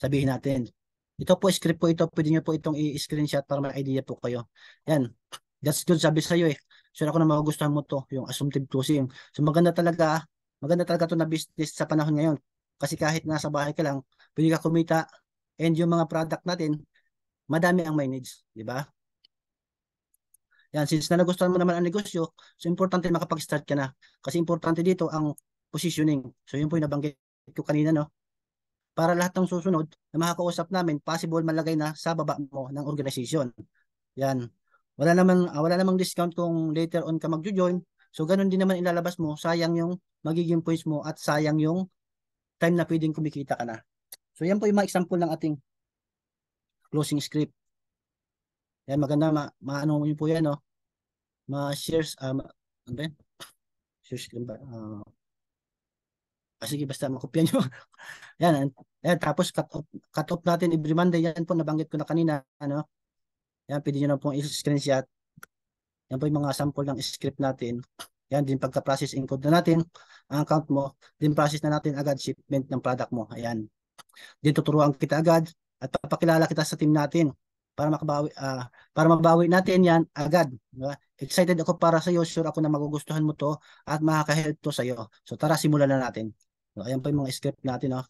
sabihin natin. Ito po, script po ito. Pwede nyo po itong i-screenshot para may idea po kayo. Yan. That's good. Sabi sa'yo eh. Sure ako na magugustuhan mo to, yung assumptive closing. So, maganda talaga to na business sa panahon ngayon. Kasi kahit nasa bahay ka lang, pwede ka kumita and yung mga product natin, madami ang may needs. Di ba? Yan, since na nagustuhan mo naman ang negosyo, so importante makapag-start ka na. Kasi importante dito ang positioning. So yun po yung nabanggit ko kanina, no? Para lahat ng susunod na makakausap namin, possible malagay na sa baba mo ng organization. Yan. Wala namang discount kung later on ka magjo-join. So ganun din naman ilalabas mo, sayang yung magiging points mo at sayang yung time na pwedeng kumikita ka na. So yan po yung mga example ng ating closing script. Yan, maganda, maano yun po yan, no? Ma-shares, ano ba yan? Share screen ba? Sige, basta makopya nyo. Yan, yan, tapos cut off natin every Monday. Yan po, nabanggit ko na kanina. Ano? Yan, pwede nyo na pong i-screenshot. Yan po yung mga sample ng script natin. Yan, din pagka-process encode na natin ang account mo, din process na natin agad shipment ng product mo. Ayan. Din tuturuan kita agad at papakilala kita sa team natin para para mabawi natin yan agad. Diba? Excited ako para sa iyo, sure ako na magugustuhan mo to at makaka-help to sa iyo. So tara, simulan na natin. So, ayan pa yung mga script natin, oh.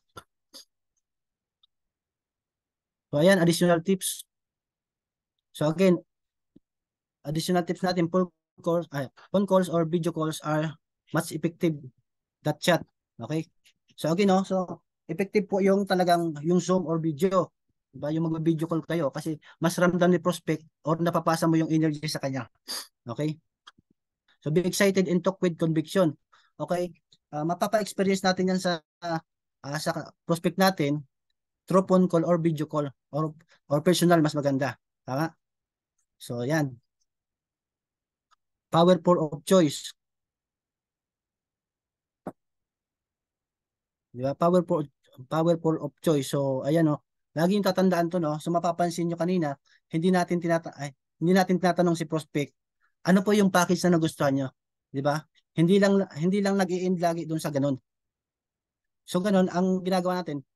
So ayan, additional tips. So again, additional tips natin, phone calls or video calls are much effective that chat. Okay? So again, no, so effective po yung talagang yung Zoom or video. Diba? Yung mag-video call kayo kasi mas ramdam ni prospect or napapasa mo yung energy sa kanya. Okay? So be excited and talk with conviction. Okay? Mapapa-experience natin yan sa prospect natin through phone call or video call or personal, mas maganda. Tama? So yan. Powerful of choice. Di ba? Powerful of choice. So, ayan, no. Lagi yung tatandaan to, no. So, mapapansin nyo kanina, hindi natin tinatanong si prospect, ano po yung package na nagustuhan nyo? Di ba? Hindi lang nag-i-end lagi doon sa ganun. So, ganun, ang ginagawa natin,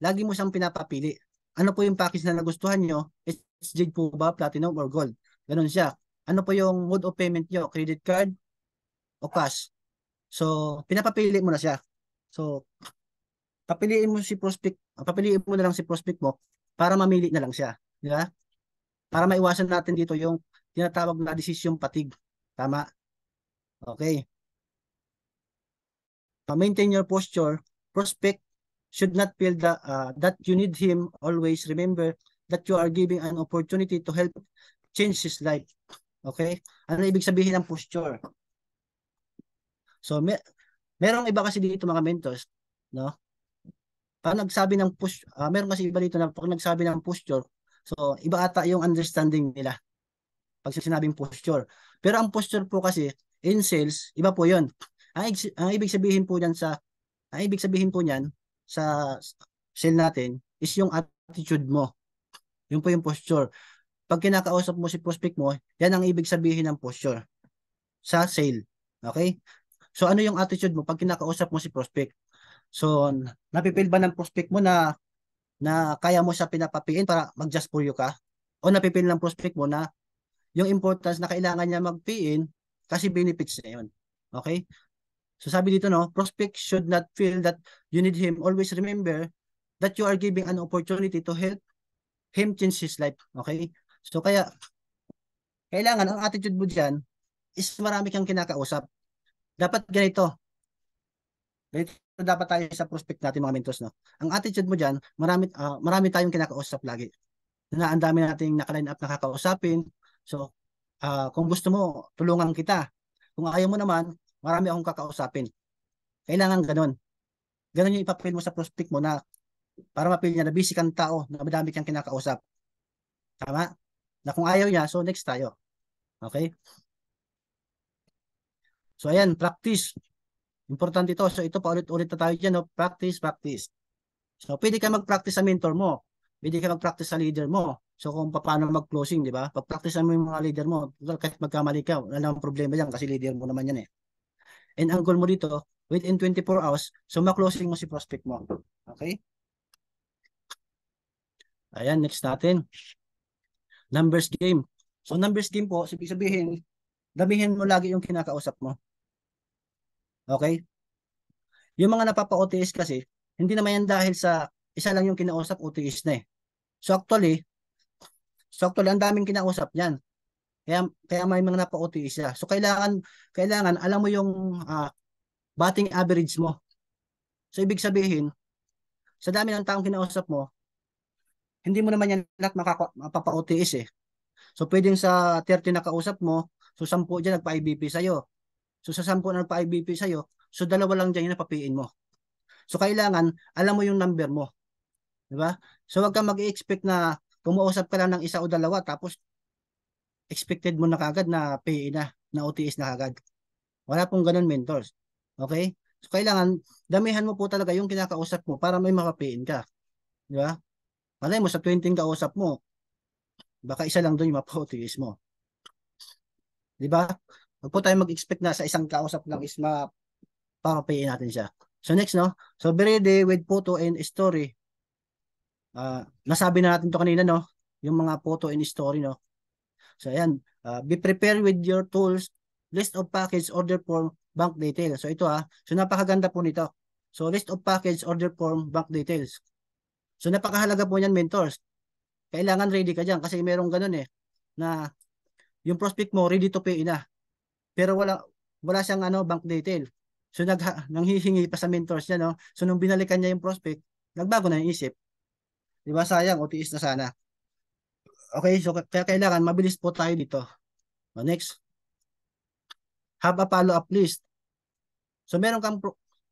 lagi mo siyang pinapapili. Ano po yung package na nagustuhan nyo? SJ po ba, Platinum or Gold? Ganun siya. Ano po yung mode of payment nyo? Credit card o cash? So, pinapapili mo na siya. So, papiliin mo na lang si prospect mo para mamili na lang siya. Di ba? Para maiwasan natin dito yung tinatawag na decision fatigue. Tama? Okay. Maintain your posture. Prospect should not feel that you need him. Always remember that you are giving an opportunity to help change his life. Okay? Ano ibig sabihin ng posture? So, merong iba kasi dito mga mentors, no? Pag nagsabi ng meron kasi iba dito na pag nagsabi ng posture, so iba ata yung understanding nila pag sinabing posture. Pero ang posture po kasi in sales, iba po 'yon. Ang ibig sabihin po niyan sa sale natin is yung attitude mo. Yun po yung posture. Pag kinakausap mo si prospect mo, yan ang ibig sabihin ng posture sa sale. Okay? So ano yung attitude mo pag kinakausap mo si prospect? So napipil ba ng prospect mo na kaya mo siya pinapapiin para mag-just for you ka? O napipil ng prospect mo na yung importance na kailangan niya mag-PIN kasi benefits na yun. Okay? So sabi dito no, prospect should not feel that you need him. Always remember that you are giving an opportunity to help him change his life. Okay? So kaya kailangan ang attitude mo diyan is marami kang kinakausap. Dapat ganito. Ganito dapat tayo sa prospect natin mga mentors no. Ang attitude mo diyan, marami tayong kinakausap lagi. Na ang dami nating naka-line up na kakausapin. So kung gusto mo, tulungan kita. Kung ayaw mo naman, marami akong kakausapin. Kailangan ganun. Ganun yung ipapil mo sa prospect mo na para mapil niya na busy kang tao, na madami kang kinakausap. Tama? Na kung ayaw niya, so next tayo. Okay? So ayan, practice. Importante ito. So ito paulit-ulit na tayo dyan. No? Practice, practice. So pwede ka mag-practice sa mentor mo. Pwede ka mag-practice sa leader mo. So kung paano mag-closing, di ba? Pag-practice mo yung mga leader mo, kahit magkamali ka, wala namang problema yan kasi leader mo naman yan eh. And ang goal mo dito, within 24 hours, so ma-closing mo si prospect mo. Okay? Ayan, next natin. Numbers game. So numbers game po, ibig sabihin, damihin mo lagi yung kinakausap mo. Okay? Yung mga napapa-OTS kasi, hindi naman yan dahil sa isa lang yung kinausap, OTS na eh. So actually, ang daming kinausap niyan. Kaya may mga napa-OTS siya. So kailangan alam mo yung batting average mo. So ibig sabihin, sa dami ng taong kinausap mo, hindi mo naman yan lahat mapapa-OTS eh. So pwedeng sa 30 na kausap mo, so 10 dyan nagpa-IBP sa'yo. So sa 10 na nagpa-IBP sa'yo, so dalawa lang dyan yung napapiin mo. So kailangan, alam mo yung number mo. Di ba? So wag kang mag-expect na kumuusap ka lang ng isa o dalawa, tapos expected mo na kagad na PE na OTS na kagad. Wala pong ganun mentors. Okay? So kailangan, damihan mo po talaga yung kinakausap mo para may makapiin ka. Di ba? Malay mo sa 20 kausap mo, baka isa lang doon yung mapa-OTS mo. Di ba? Huwag po tayo mag-expect na sa isang kausap lang is mapapapiin natin siya. So next, no? So be ready with photo and story. Nasabi na natin to kanina, no? Yung mga photo and story, no? So ayan, be prepared with your tools, list of package, order form, bank details. So ito so napakaganda po nito. So list of package, order form, bank details. So napakahalaga po niyan, mentors. Kailangan ready ka diyan kasi merong ganun na yung prospect mo ready to pay na. Pero wala siyang bank detail. So nanghihingi pa sa mentors niya, no. So nung binalikan niya yung prospect, nagbago na yung isip. 'Di ba, sayang, OTS na sana. Okay, so kaya kailangan mabilis po tayo dito. Next, have a follow-up list. So kung meron kang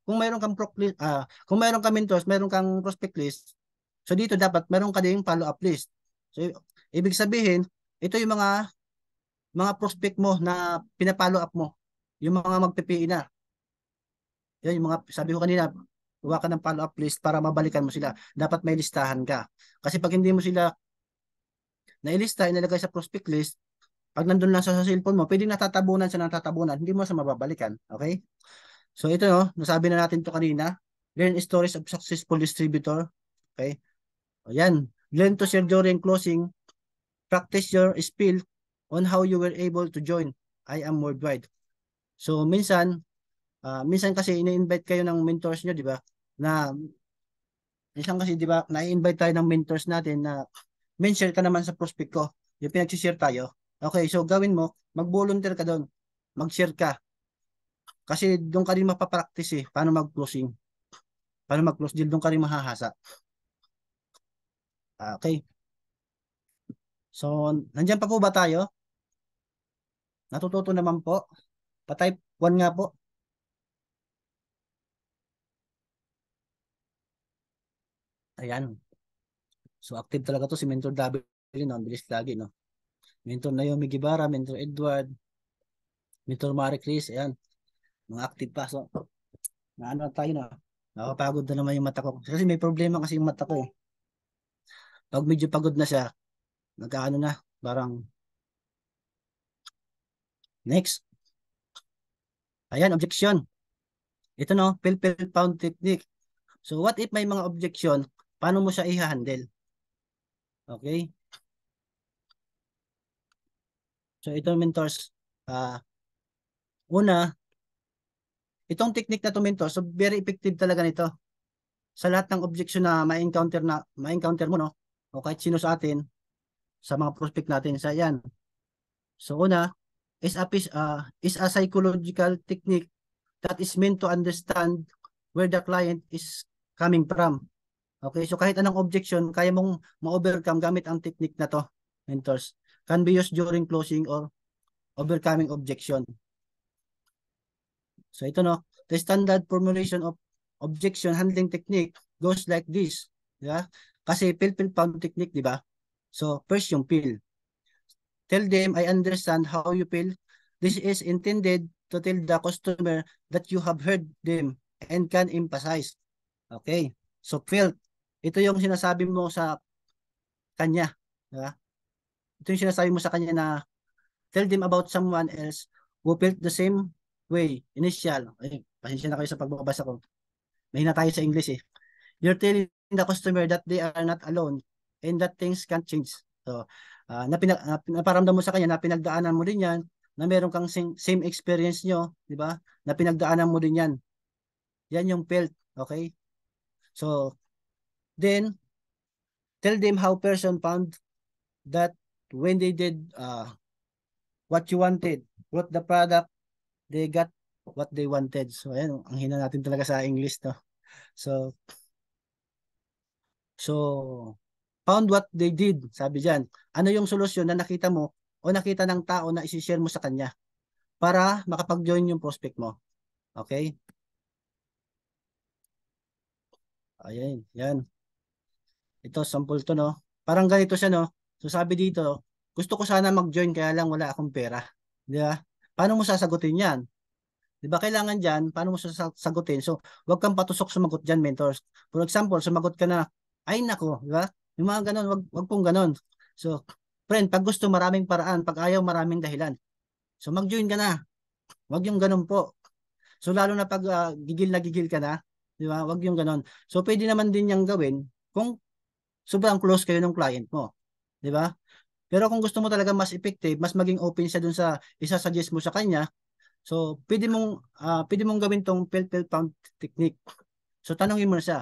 kung meron kang mentors, meron kang prospect list. So dito dapat meron ka ding follow-up list. So ibig sabihin, ito yung mga prospect mo na pina-follow up mo. Yung mga magpe-PE na. Yan yung mga sabi ko kanina, gawa ka ng follow-up list para mabalikan mo sila. Dapat may listahan ka. Kasi pag hindi mo sila nailista, inilagay sa prospect list, pag nandun lang sa cellphone mo, pwedeng natatabunan siya ng natatabunan, hindi mo sa mababalikan. Okay? So ito, no, nasabi na natin to kanina. Learn stories of successful distributor. Okay? O yan. Learn to share during closing. Practice your spiel on how you were able to join I Am Worldwide. So minsan kasi ini-invite kayo ng mentors nyo, di ba? Minsan kasi, di ba, na-invite tayo ng mentors natin na share ka naman sa prospect ko. Yung pinag-share tayo. Okay, so gawin mo, mag-volunteer ka doon. Mag-share ka. Kasi doon ka rin mapapractice paano mag-closing. Paano mag-close deal, doon ka rin mahahasa. Okay. So, nandiyan pa po ba tayo? Natututo naman po. Pa-type 1 nga po. Ayan. So, active talaga to si Mentor W. No? Ang bilis lagi, no? Mentor Naomi Guevara, Mentor Edward, Mentor Marie Chris, ayan. Mga active pa. So, naano tayo na. Nakapagod na naman yung mata ko. Kasi may problema kasi yung mata ko. Pag medyo pagod na siya, nagkaano na, parang next. Ayan, objection. Ito no, fill-pound technique. So what if may mga objection, paano mo siya i-handle? Okay? So ito mentors, una, itong technique na to mentors, so very effective talaga nito sa lahat ng objection na ma-encounter mo no, o kahit sino sa atin, sa mga prospect natin. Sa yan. So una, is a psychological technique that is meant to understand where the client is coming from. Okay, so kahit anong objection, kaya mong ma-overcome gamit ang technique na to, mentors. Can be used during closing or overcoming objection. So ito no, the standard formulation of objection handling technique goes like this. Yeah? Kasi fill-pound technique, di ba? So first yung fill. Tell them I understand how you feel. This is intended to tell the customer that you have heard them and can emphasize. Okay. So felt. Ito yung sinasabi mo sa kanya. Diba? Ito yung sinasabi mo sa kanya na tell them about someone else who felt the same way. Initial. Ay, pasensya na kayo sa pagbabasa ko. Mahina tayo sa English eh. You're telling the customer that they are not alone and that things can change. So, naparamdam mo sa kanya na pinagdaanan mo din yan, na meron kang same experience nyo, di ba? Na pinagdaanan mo din yan. Yan yung felt, okay? So, then, tell them how person found that when they did what you wanted, what the product, they got what they wanted. So, ayan, ang hina natin talaga sa English, no? So, found what they did, sabi dyan. Ano yung solusyon na nakita mo o nakita ng tao na isi-share mo sa kanya para makapag-join yung prospect mo. Okay? Ayan, yan. Ito, sample to, no? Parang ganito siya, no? So, sabi dito, gusto ko sana mag-join kaya lang wala akong pera. Di ba? Paano mo sasagutin yan? Di ba kailangan dyan, paano mo sasagutin? So, wag kang patusok sumagot dyan, mentors. For example, sumagot ka na, ay nako, di ba? Yung mga ganon, wag pong ganon. So, friend, pag gusto maraming paraan, pag ayaw maraming dahilan. So, mag-join ka na. Wag yung ganon po. So, lalo na pag gigil na gigil ka na, di ba? Wag yung ganon. So, pwede naman din yung gawin kung sobrang close kayo ng client mo. Di ba? Pero kung gusto mo talaga mas effective, mas maging open siya dun sa isa-suggest mo sa kanya, so pwede mong gawin tong fill-pound technique. So tanungin mo na siya,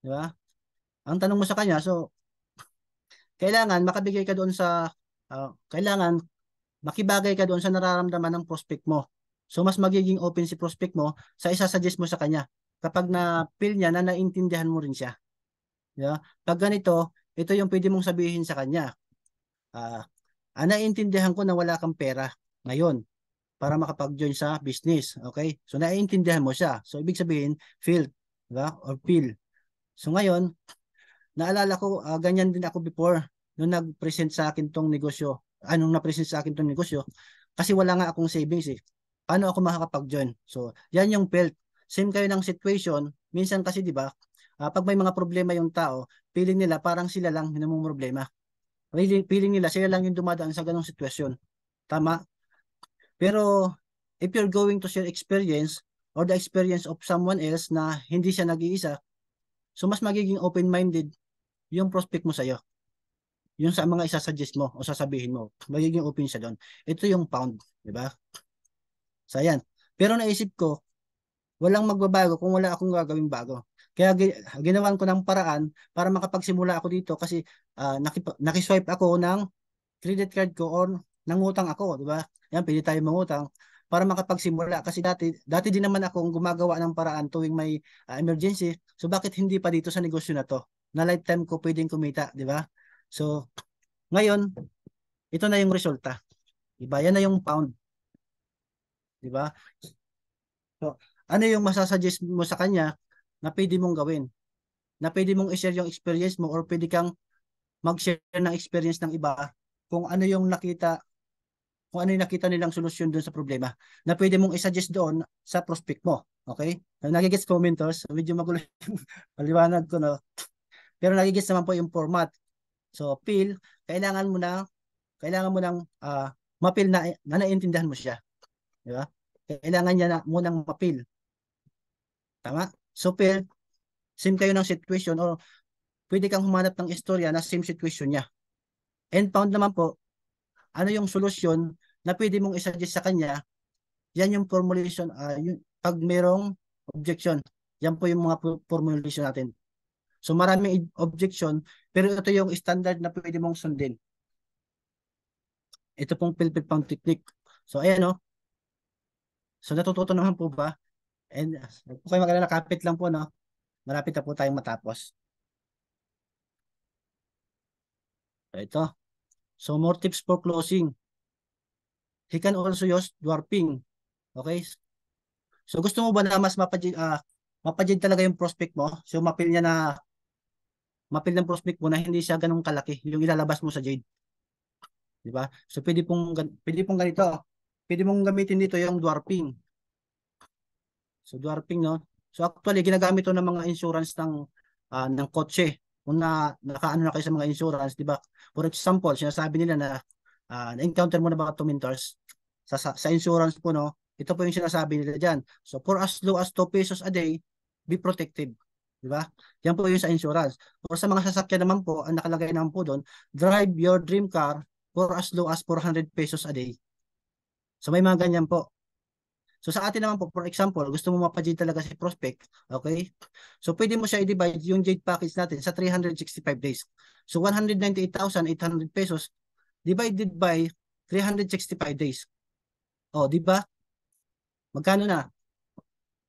di ba? Ang tanong mo sa kanya, so kailangan makabigay ka doon sa kailangan makibagay ka doon sa nararamdaman ng prospect mo. So mas magiging open si prospect mo sa isa-suggest mo sa kanya. Kapag na-feel niya na naintindihan mo rin siya. Di ba? Pag ganito, ito yung pwede mong sabihin sa kanya. Naiintindihan ko na wala kang pera ngayon para makapag-join sa business. Okay? So, naiintindihan mo siya. So, ibig sabihin, feel, diba? Or feel. So, ngayon, naalala ko, ganyan din ako before nung nag-present sa akin tong negosyo. Anong na-present sa akin tong negosyo? Kasi wala nga akong savings eh. Paano ako makakapag-join? So, yan yung felt. Same kayo ng situation. Minsan kasi, di ba, pag may mga problema yung tao, feeling nila parang sila lang yung problema. Feeling nila sila lang yung dumadaan sa ganong sitwasyon. Tama? Pero if you're going to share experience or the experience of someone else na hindi siya nag-iisa, so mas magiging open-minded yung prospect mo sa'yo. Yung sa mga isasuggest mo o sasabihin mo, magiging open siya doon. Ito yung pound, di ba? So, ayan. Pero naisip ko, walang magbabago kung wala akong gagawing bago. Kaya ginawan ko ng paraan para makapagsimula ako dito kasi nakiswipe ako ng credit card ko or nangutang ako, di ba? Yan, pwede tayo mangutang para makapagsimula kasi dati din naman akong gumagawa ng paraan tuwing may emergency. So bakit hindi pa dito sa negosyo na to? Na lifetime ko pwedeng kumita, di ba? So ngayon, ito na yung resulta. Di ba? Yan na yung pound. Di ba? So, ano yung masasuggest mo sa kanya na pwede mong gawin? Na pwede mong i-share yung experience mo or pwede kang mag-share ng experience ng iba kung ano yung nakita nilang solusyon doon sa problema na pwede mong i-suggest doon sa prospect mo. Okay? Nagigets ko, mentors. Medyo magulo yung paliwanag ko, no? Pero nagigets naman po yung format. So, feel, kailangan mo ng mapil na naiintindihan mo siya. Di ba? Kailangan niya na munang mapil. Tama? So, feel, same kayo ng situation or pwede kang humanap ng istorya na same situation niya. And found naman po, ano yung solusyon na pwede mong isuggest sa kanya, yan yung formulation, pag merong objection, yan po yung mga formulation natin. So maraming objection, pero ito yung standard na pwede mong sundin. Ito pong Philip Pound technique. So ayan no. So natututo naman po ba? And huwag po kayo mag-alala, kapit lang po no. Malapit na po tayong matapos. So, ito. So more tips for closing. He can also use dwarfing. Okay? So gusto mo ba na mas mapajid talaga yung prospect mo? So mapil ng prospect mo na hindi siya ganun kalaki yung ilalabas mo sa Jade. Di ba? So pwede pong ganito. Pwede mong gamitin dito yung dwarfing. So dwarfing no. So actually ginagamit to ng mga insurance ng kotse. Kung nakaano na kayo sa mga insurance, di ba? For example, sinasabi nila na na-encounter mo na ba ito, mentors? Sa insurance po no, ito po yung sinasabi nila diyan. So for as low as 2 pesos a day, be protected. Di ba? Yan po yung sa insurance. Or sa mga sasakyan naman po, ang nakalagay naman po doon, drive your dream car for as low as 400 pesos a day. So may mga ganyan po. So sa atin naman po, for example, gusto mo mapa-Jade talaga si prospect, okay? So pwede mo siya i-divide yung Jade package natin sa 365 days. So 198,800 pesos divided by 365 days. O, di ba? Magkano na?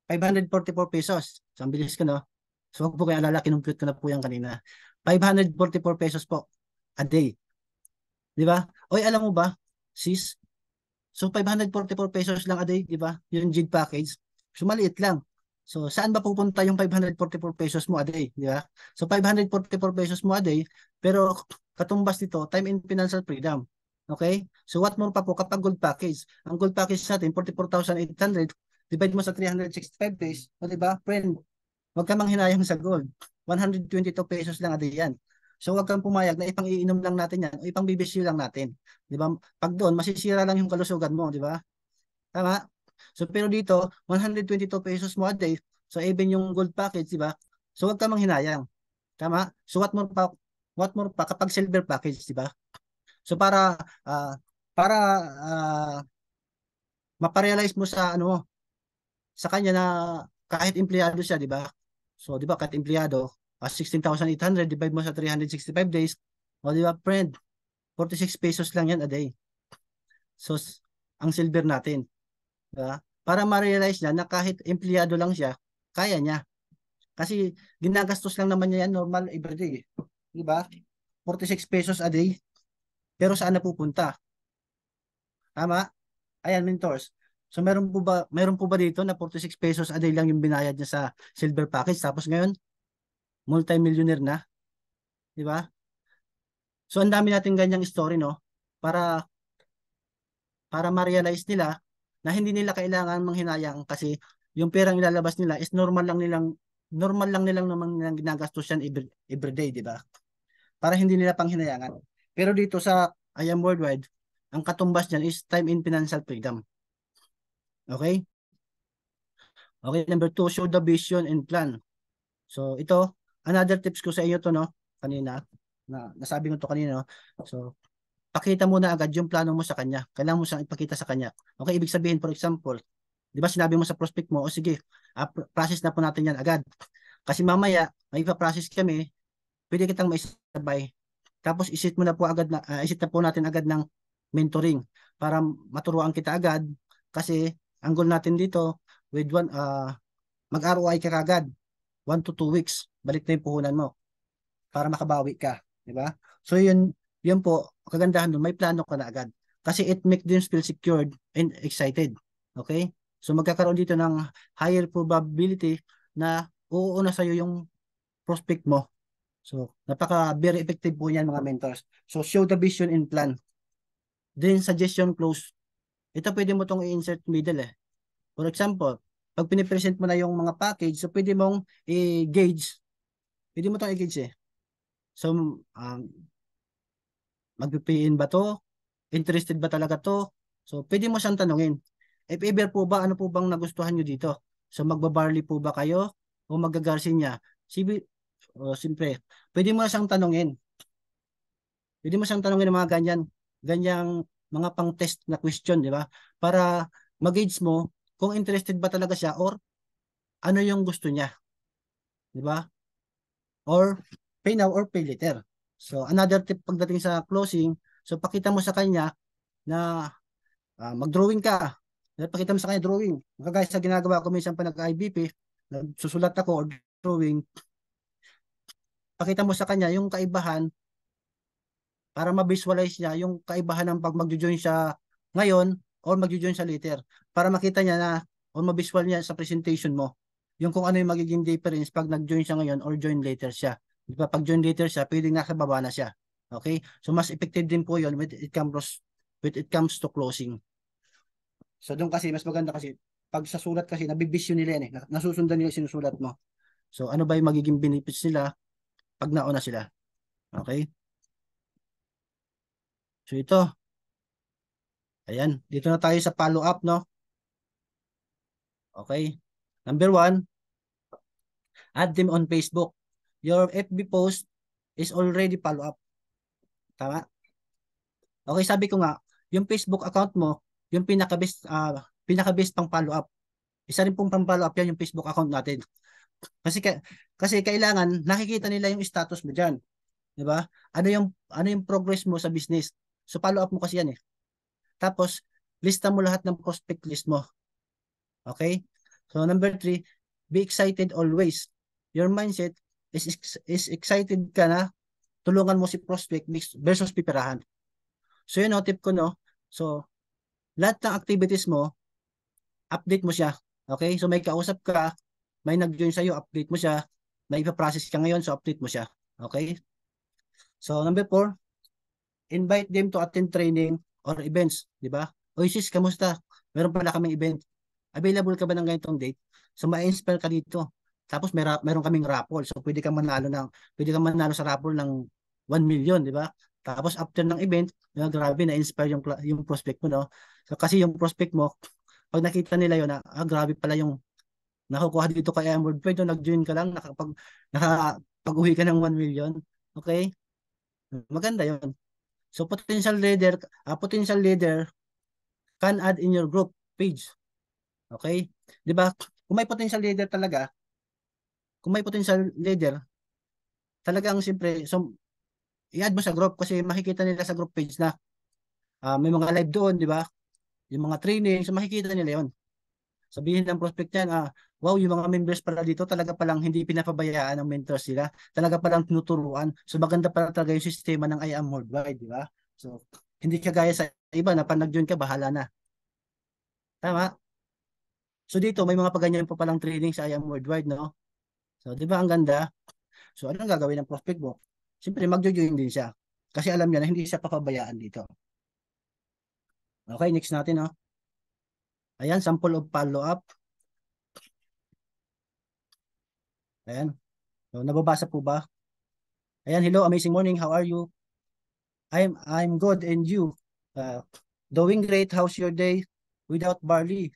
544 pesos. So ang bilis ko, no? So wag po kayo alala, kinumpute ko na po yan kanina. 544 pesos po a day. Di ba? Oy, alam mo ba, sis? So 544 pesos lang a day, di ba? Yung Jade package. So maliit lang. So saan ba pupunta yung 544 pesos mo a day, di ba? So 544 pesos mo a day, pero katumbas nito, time and financial freedom. Okay? So what more pa po kapag gold package? Ang gold package natin 44,800 divide mo sa 365 days, o di ba? Friend, wag ka manghinayang sa gold. 122 pesos lang a day yan. So wag kang pumayag na ipang-iinom lang natin yan o ipang-bibisyo lang natin. 'Di ba? Pag doon masisira lang yung kalusugan mo, 'di ba? Tama? So pero dito 122 pesos mo a day. So even yung gold package, 'di ba? So wag kang manghinayang. Tama? So what more pa kapag silver package, 'di ba? So para maparealize mo sa sa kanya na kahit empleyado siya, 'di ba? So 'di ba kahit empleyado, 16,800 divide mo sa 365 days, o 'di ba, friend? 46 pesos lang yan a day. So, ang silver natin. Diba? Para ma-realize niya na kahit empleyado lang siya, kaya niya. Kasi ginagastos lang naman niya yan normal everyday. Diba? 46 pesos a day. Pero saan na pupunta? Tama? Ayan, mentors. So meron po ba dito na 46 pesos a day lang yung binayad niya sa silver package tapos ngayon multi-millionaire na, 'di ba? So ang dami nating ganyang story no para ma-realize nila na hindi nila kailangan manghinayang kasi yung perang ilalabas nila is normal lang nilang naman nilang ginagastos yan everyday, di ba? Para hindi nila panghinayangan. Pero dito sa I Am Worldwide, ang katumbas niyan is time in financial freedom. Okay? Okay, number 2, show the vision and plan. So ito, another tips ko sa inyo to no, kanina, nasabi ko to kanina no. So pakita mo na agad yung plano mo sa kanya. Kailangan mo siyang ipakita sa kanya. Okay, ibig sabihin, for example, di ba sinabi mo sa prospect mo, o sige, process na po natin yan agad. Kasi mamaya, may ipa-process kami, pwede kitang maisabay. Tapos isit na po natin agad ng mentoring para maturuan kita agad. Kasi ang goal natin dito, mag-ROI ka agad. 1 to 2 weeks, balik na yung puhunan mo para makabawi ka. Di ba? So yun po, kagandahan doon, may plano ka na agad. Kasi it makes them feel secured and excited. Okay? So magkakaroon dito ng higher probability na uuuna sa'yo yung prospect mo. So very effective po yan mga mentors. So show the vision and plan. Then suggestion close. Ito pwede mo tong i-insert middle eh. For example, pag pinipresent mo na yung mga package, so pwede mong i-gauge. Pwede mo tong i-gauge eh. So Magpipiin ba to? Interested ba talaga to? So, pwede mo siyang tanungin. If ever po ba, ano po bang nagustuhan nyo dito? So, magbabarley po ba kayo? O magagarsinya? Sibi, siyempre, pwede mo siyang tanungin. Pwede mo siyang tanungin ng mga ganyang mga pang-test na question, di ba? Para mag-gauge mo kung interested ba talaga siya or ano yung gusto niya, di ba? Or pay now or pay later. So, another tip pagdating sa closing, so pakita mo sa kanya na mag-drawing ka. Pakita mo sa kanya drawing. Kagaya sa ginagawa ko minsan pa nag-IBP, susulat ako or drawing, pakita mo sa kanya yung kaibahan para ma-visualize niya yung kaibahan ng pag mag-join siya ngayon or mag-join siya later. Para makita niya na or ma-visual niya sa presentation mo yung kung ano yung magiging difference pag nag-join siya ngayon or join later siya. Di ba? Pag join later siya, pwedeng nasa baba na siya. Okay? So, mas effective din po yun when it comes to closing. So, doon kasi, mas maganda kasi, pag sa sulat kasi, nabibisyo nila yan eh. Nasusundan nila yung sinusulat mo. So, ano ba yung magiging benefits nila pag nauna sila? Okay? So, ito. Ayan. Dito na tayo sa follow up, no? Okay. Number 1, add them on Facebook. Your FB post is already follow up. Tama? Okay, sabi ko nga, yung Facebook account mo, yung pinaka-best pang follow up. Isa rin pong pang follow up yan yung Facebook account natin. Kasi kasi kailangan nakikita nila yung status mo diyan, 'di ba? Ano yung progress mo sa business. So follow up mo kasi yan eh. Tapos lista mo lahat ng prospect list mo. Okay? So number 3, be excited always. Your mindset is excited ka na tulungan mo si prospect versus pipirahan. So yun, no, tip ko, no. So lahat ng activities mo, update mo siya. Okay? So may kausap ka, may nag-join sa'yo, update mo siya. May ipa-process ka ngayon, so update mo siya. Okay? So number 4, invite them to attend training or events. Di ba? Oy sis, kamusta? Meron pala kaming event. Available ka ba ng ganitong date? So ma-inspire ka dito. Tapos meron kaming raffle. So pwede kang manalo sa raffle ng 1 million, di ba? Tapos after ng event, grabe na-inspire yung prospect mo, no? So, kasi yung prospect mo, pag nakita nila yun, grabe pala yung nakukuha dito kay Emerald Point, nag-join ka lang, nakapag-uwi ka ng 1 million. Okay? Maganda yun. So potential leader can add in your group page. Okay? 'Di ba? Kung may potential leader talaga, kung may potential leader, talagang siyempre, so i-add mo sa group kasi makikita nila sa group page na may mga live doon, 'di ba? Yung mga training, so makikita nila 'yon. Sabihin ng prospect niyan, wow, yung mga members pala dito talaga palang hindi pinapabayaan ng mentors sila. Talaga palang tinuturuan. So maganda pala talaga yung sistema ng I Am Worldwide, di ba? So hindi kagaya sa iba na pag nag-join ka, bahala na. Tama? So dito may mga paganyan pa palang training sa I Am Worldwide, no? So di ba ang ganda? So anong gagawin ng prospect mo? Siyempre magjo-join din siya. Kasi alam niya na hindi siya papabayaan dito. Okay, next natin, no? Ayan, sample of follow-up. Ayan. So, nababasa po ba? Ayan, hello, amazing morning. How are you? I'm good, and you? Uh, Doing great. How's your day? Without barley.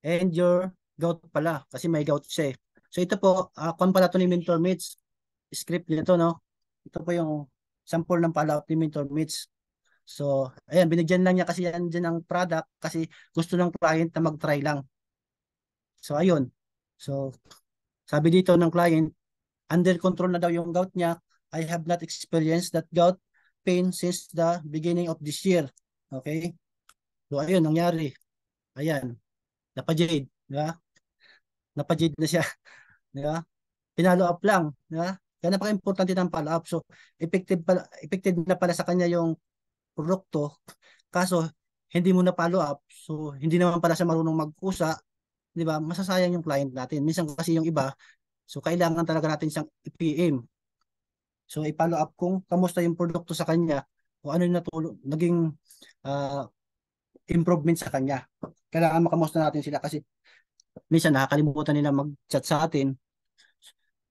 And your gout pala, kasi may gout siya eh. So ito po, kung pala ito ni Mentor Meets, script nito, no? Ito po yung sample ng follow-up ni Mentor Meets. So, ayan, binigyan lang niya kasi yan dyan ang product kasi gusto ng client na mag-try lang. So, ayun. So, sabi dito ng client, under control na daw yung gout niya. I have not experienced that gout pain since the beginning of this year. Okay? So, ayun, nangyari. Ayan, napajade. Di ba? Napajade na siya. Di ba? Pinalo up lang. Di ba? Kaya napaka-importante ng follow up. So, effective na pala sa kanya yung produkto. Kaso, hindi mo na follow up. So, hindi naman pala siya marunong mag-usa. Di ba? Masasayang yung client natin. Minsan kasi yung iba, so kailangan talaga natin siyang i-PM. So, i-follow up kung kamusta yung produkto sa kanya, kung ano yung naging uh, improvement sa kanya. Kailangan makamusta natin sila kasi minsan nakakalimutan nila mag-chat sa atin.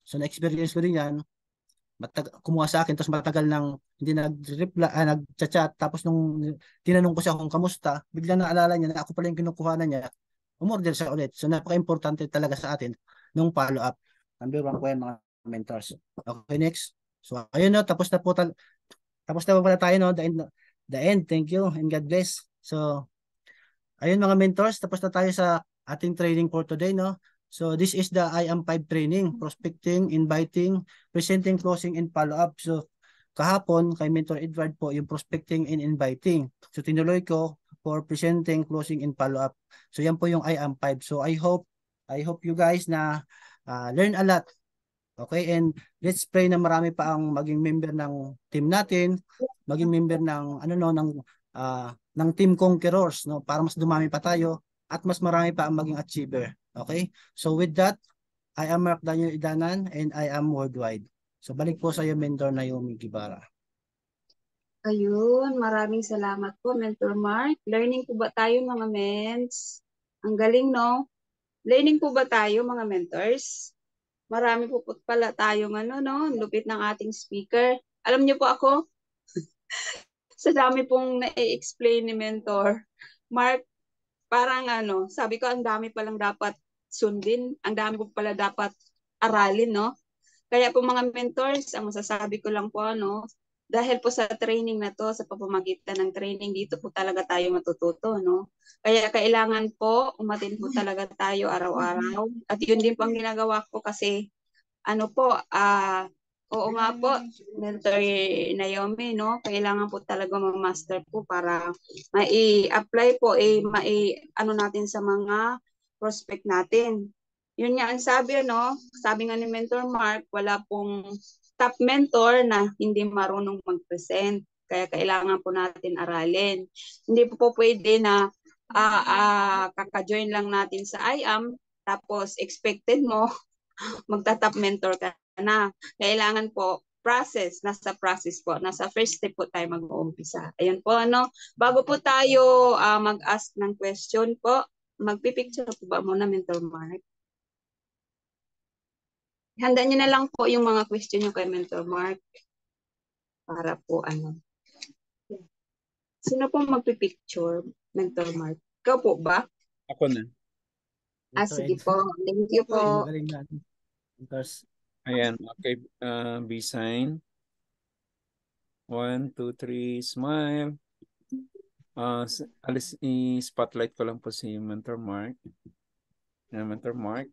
So, na-experience ko din yan. kumuha sa akin tapos matagal nang hindi nag-reply, nag-chat, tapos nung tinanong ko siya kung kamusta, bigla naalala niya na ako pala yung kinukuhanan niya, umorder siya ulit. So napaka-importante talaga sa atin nung follow-up. Number one po yan mga mentors. Okay, next. So ayun no, tapos na po pala tayo no, the end. Thank you and God bless. So ayun mga mentors, tapos na tayo sa ating training for today, no? So this is the I am 5 training, prospecting, inviting, presenting, closing, and follow-up. So kahapon kay Mentor Edward po yung prospecting and inviting. So tinuloy ko for presenting, closing, and follow-up. So yan po yung I am 5. So I hope you guys na learn a lot. Okay, and let's pray na marami pa ang maging member ng team natin, maging member ng ano no ng Team Conquerors no para mas dumami pa tayo at mas marami pa ang maging achiever. Okay? So with that, I am Mark Daniel Idanan and I am worldwide. So balik po sa iyo Mentor Naomi Gibara. Ayun, maraming salamat po, Mentor Mark. Learning po ba tayo mga mens? Ang galing, no? Learning po ba tayo mga mentors? Marami po pala tayong no? Lupit ng ating speaker. Alam niyo po ako, sa dami pong na-explain ni Mentor Mark, parang sabi ko ang dami palang dapat sundin, ang dami po pala dapat aralin, no? Kaya po mga mentors, ang masasabi ko lang po, dahil po sa training na to, sa pamamagitan ng training, dito po talaga tayo matututo, no? Kaya kailangan po, umatin po talaga tayo araw-araw. At yun din po ang ginagawa ko kasi, oo nga po, Mentor Naomi, no? Kailangan po talaga ma-master po para mai-apply po, natin sa mga prospect natin. Yun nga ang sabi, sabi nga ni Mentor Mark, wala pong top mentor na hindi marunong mag-present. Kaya kailangan po natin aralin. Hindi po pwede na kaka-join lang natin sa IAM, tapos expected mo magta-top mentor ka na. Kailangan po nasa process po, nasa first step po tayo mag-uumpisa. Ayun po, bago po tayo mag-ask ng question po, magpipicture po ba muna, Mentor Mark? Handa niyo na lang po yung mga question niyo kay Mentor Mark. Para po Sino po magpipicture, Mentor Mark? Ikaw po ba? Ako na. Sige po. Thank you po. Magaling natin. Mentors. Ayan, okay. B-sign. 1, 2, 3, smile. I-spotlight ko lang po si Mentor Mark. Mentor Mark.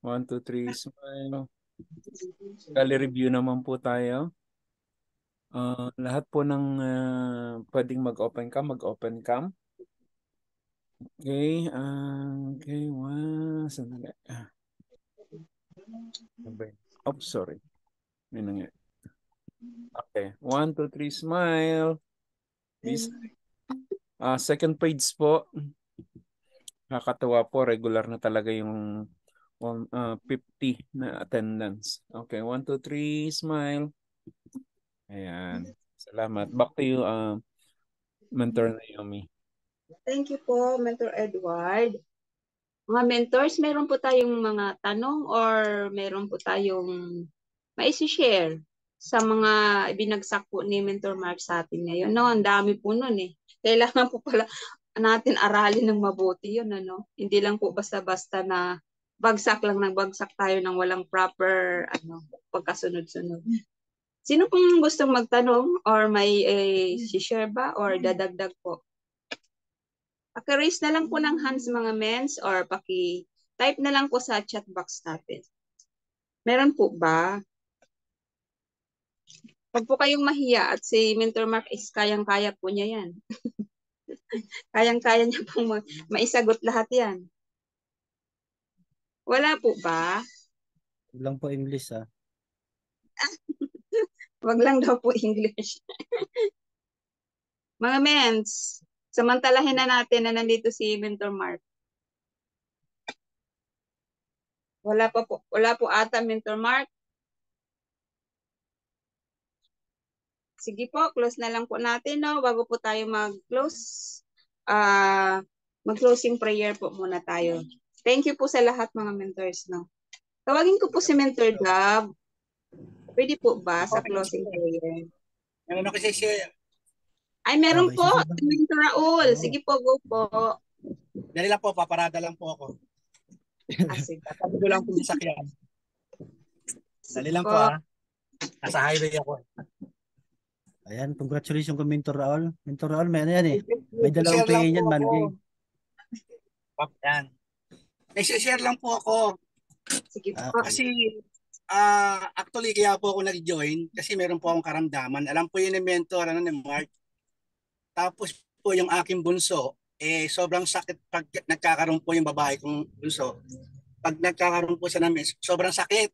1, 2, 3, smile. Kali review naman po tayo. Lahat po ng pwedeng mag-open cam. Okay. Okay. Wow. Sandali. Oh, sorry. Okay. 1, 2, 3, smile. Second page po. Nakakatawa po. Regular na talaga yung 50 na attendance. Okay. 1, 2, 3, smile. Ayan. Salamat. Back to you, Mentor Naomi. Thank you po, Mentor Edward. Mga mentors, meron po tayong mga tanong or meron po tayong maisi-share sa mga binagsak po ni Mentor Mark sa atin ngayon. Ang dami po nun eh. Kailangan po pala natin aralin ng mabuti yun. Hindi lang po basta-basta na bagsak lang ng bagsak tayo ng walang proper pagkasunod-sunod. Sino pong gustong magtanong or may share ba or dadagdag po? Paki-raise na lang po ng hands mga mens or paki-type na lang po sa chat box natin. Meron po ba? Huwag po kayong mahiya at si Mentor Mark is kayang-kaya po niya yan. Kayang-kaya niya pong maisagot lahat yan. Wala po ba? Huwag lang po English Wag lang daw po English. Mga mens, samantalahin na natin na nandito si Mentor Mark. Wala po ata Mentor Mark. Sige po, close na lang po natin, bago po tayo mag-close. Mag-closing prayer po muna tayo. Thank you po sa lahat mga mentors, Tawagin ko po si Mentor Gab. Pwede po ba sa Okay, closing sige. prayer? Meron ako share. Ay, meron Okay, po. sige ba? Mentor Raul. Oo. Sige po, go po. Dali lang po, paparada lang po ako. Sige. Tatabi ko lang po yung sakyan. Dali Sige lang po. po ha. Nasa highway ako. Ayan, congratulations kay Mentor Raul. Mentor Raul, may ano yan eh. May Share dalawang lang PA po yan, ako. Monday. Yan. May share lang po ako. Sige po. Okay. Kasi actually kaya po ako nag-join kasi meron po akong karamdaman. Alam po yun ni mentor ni Mark. Tapos po yung aking bunso, sobrang sakit pag nagkakaroon po yung babae kong bunso. Pag nagkakaroon po siya namin, sobrang sakit.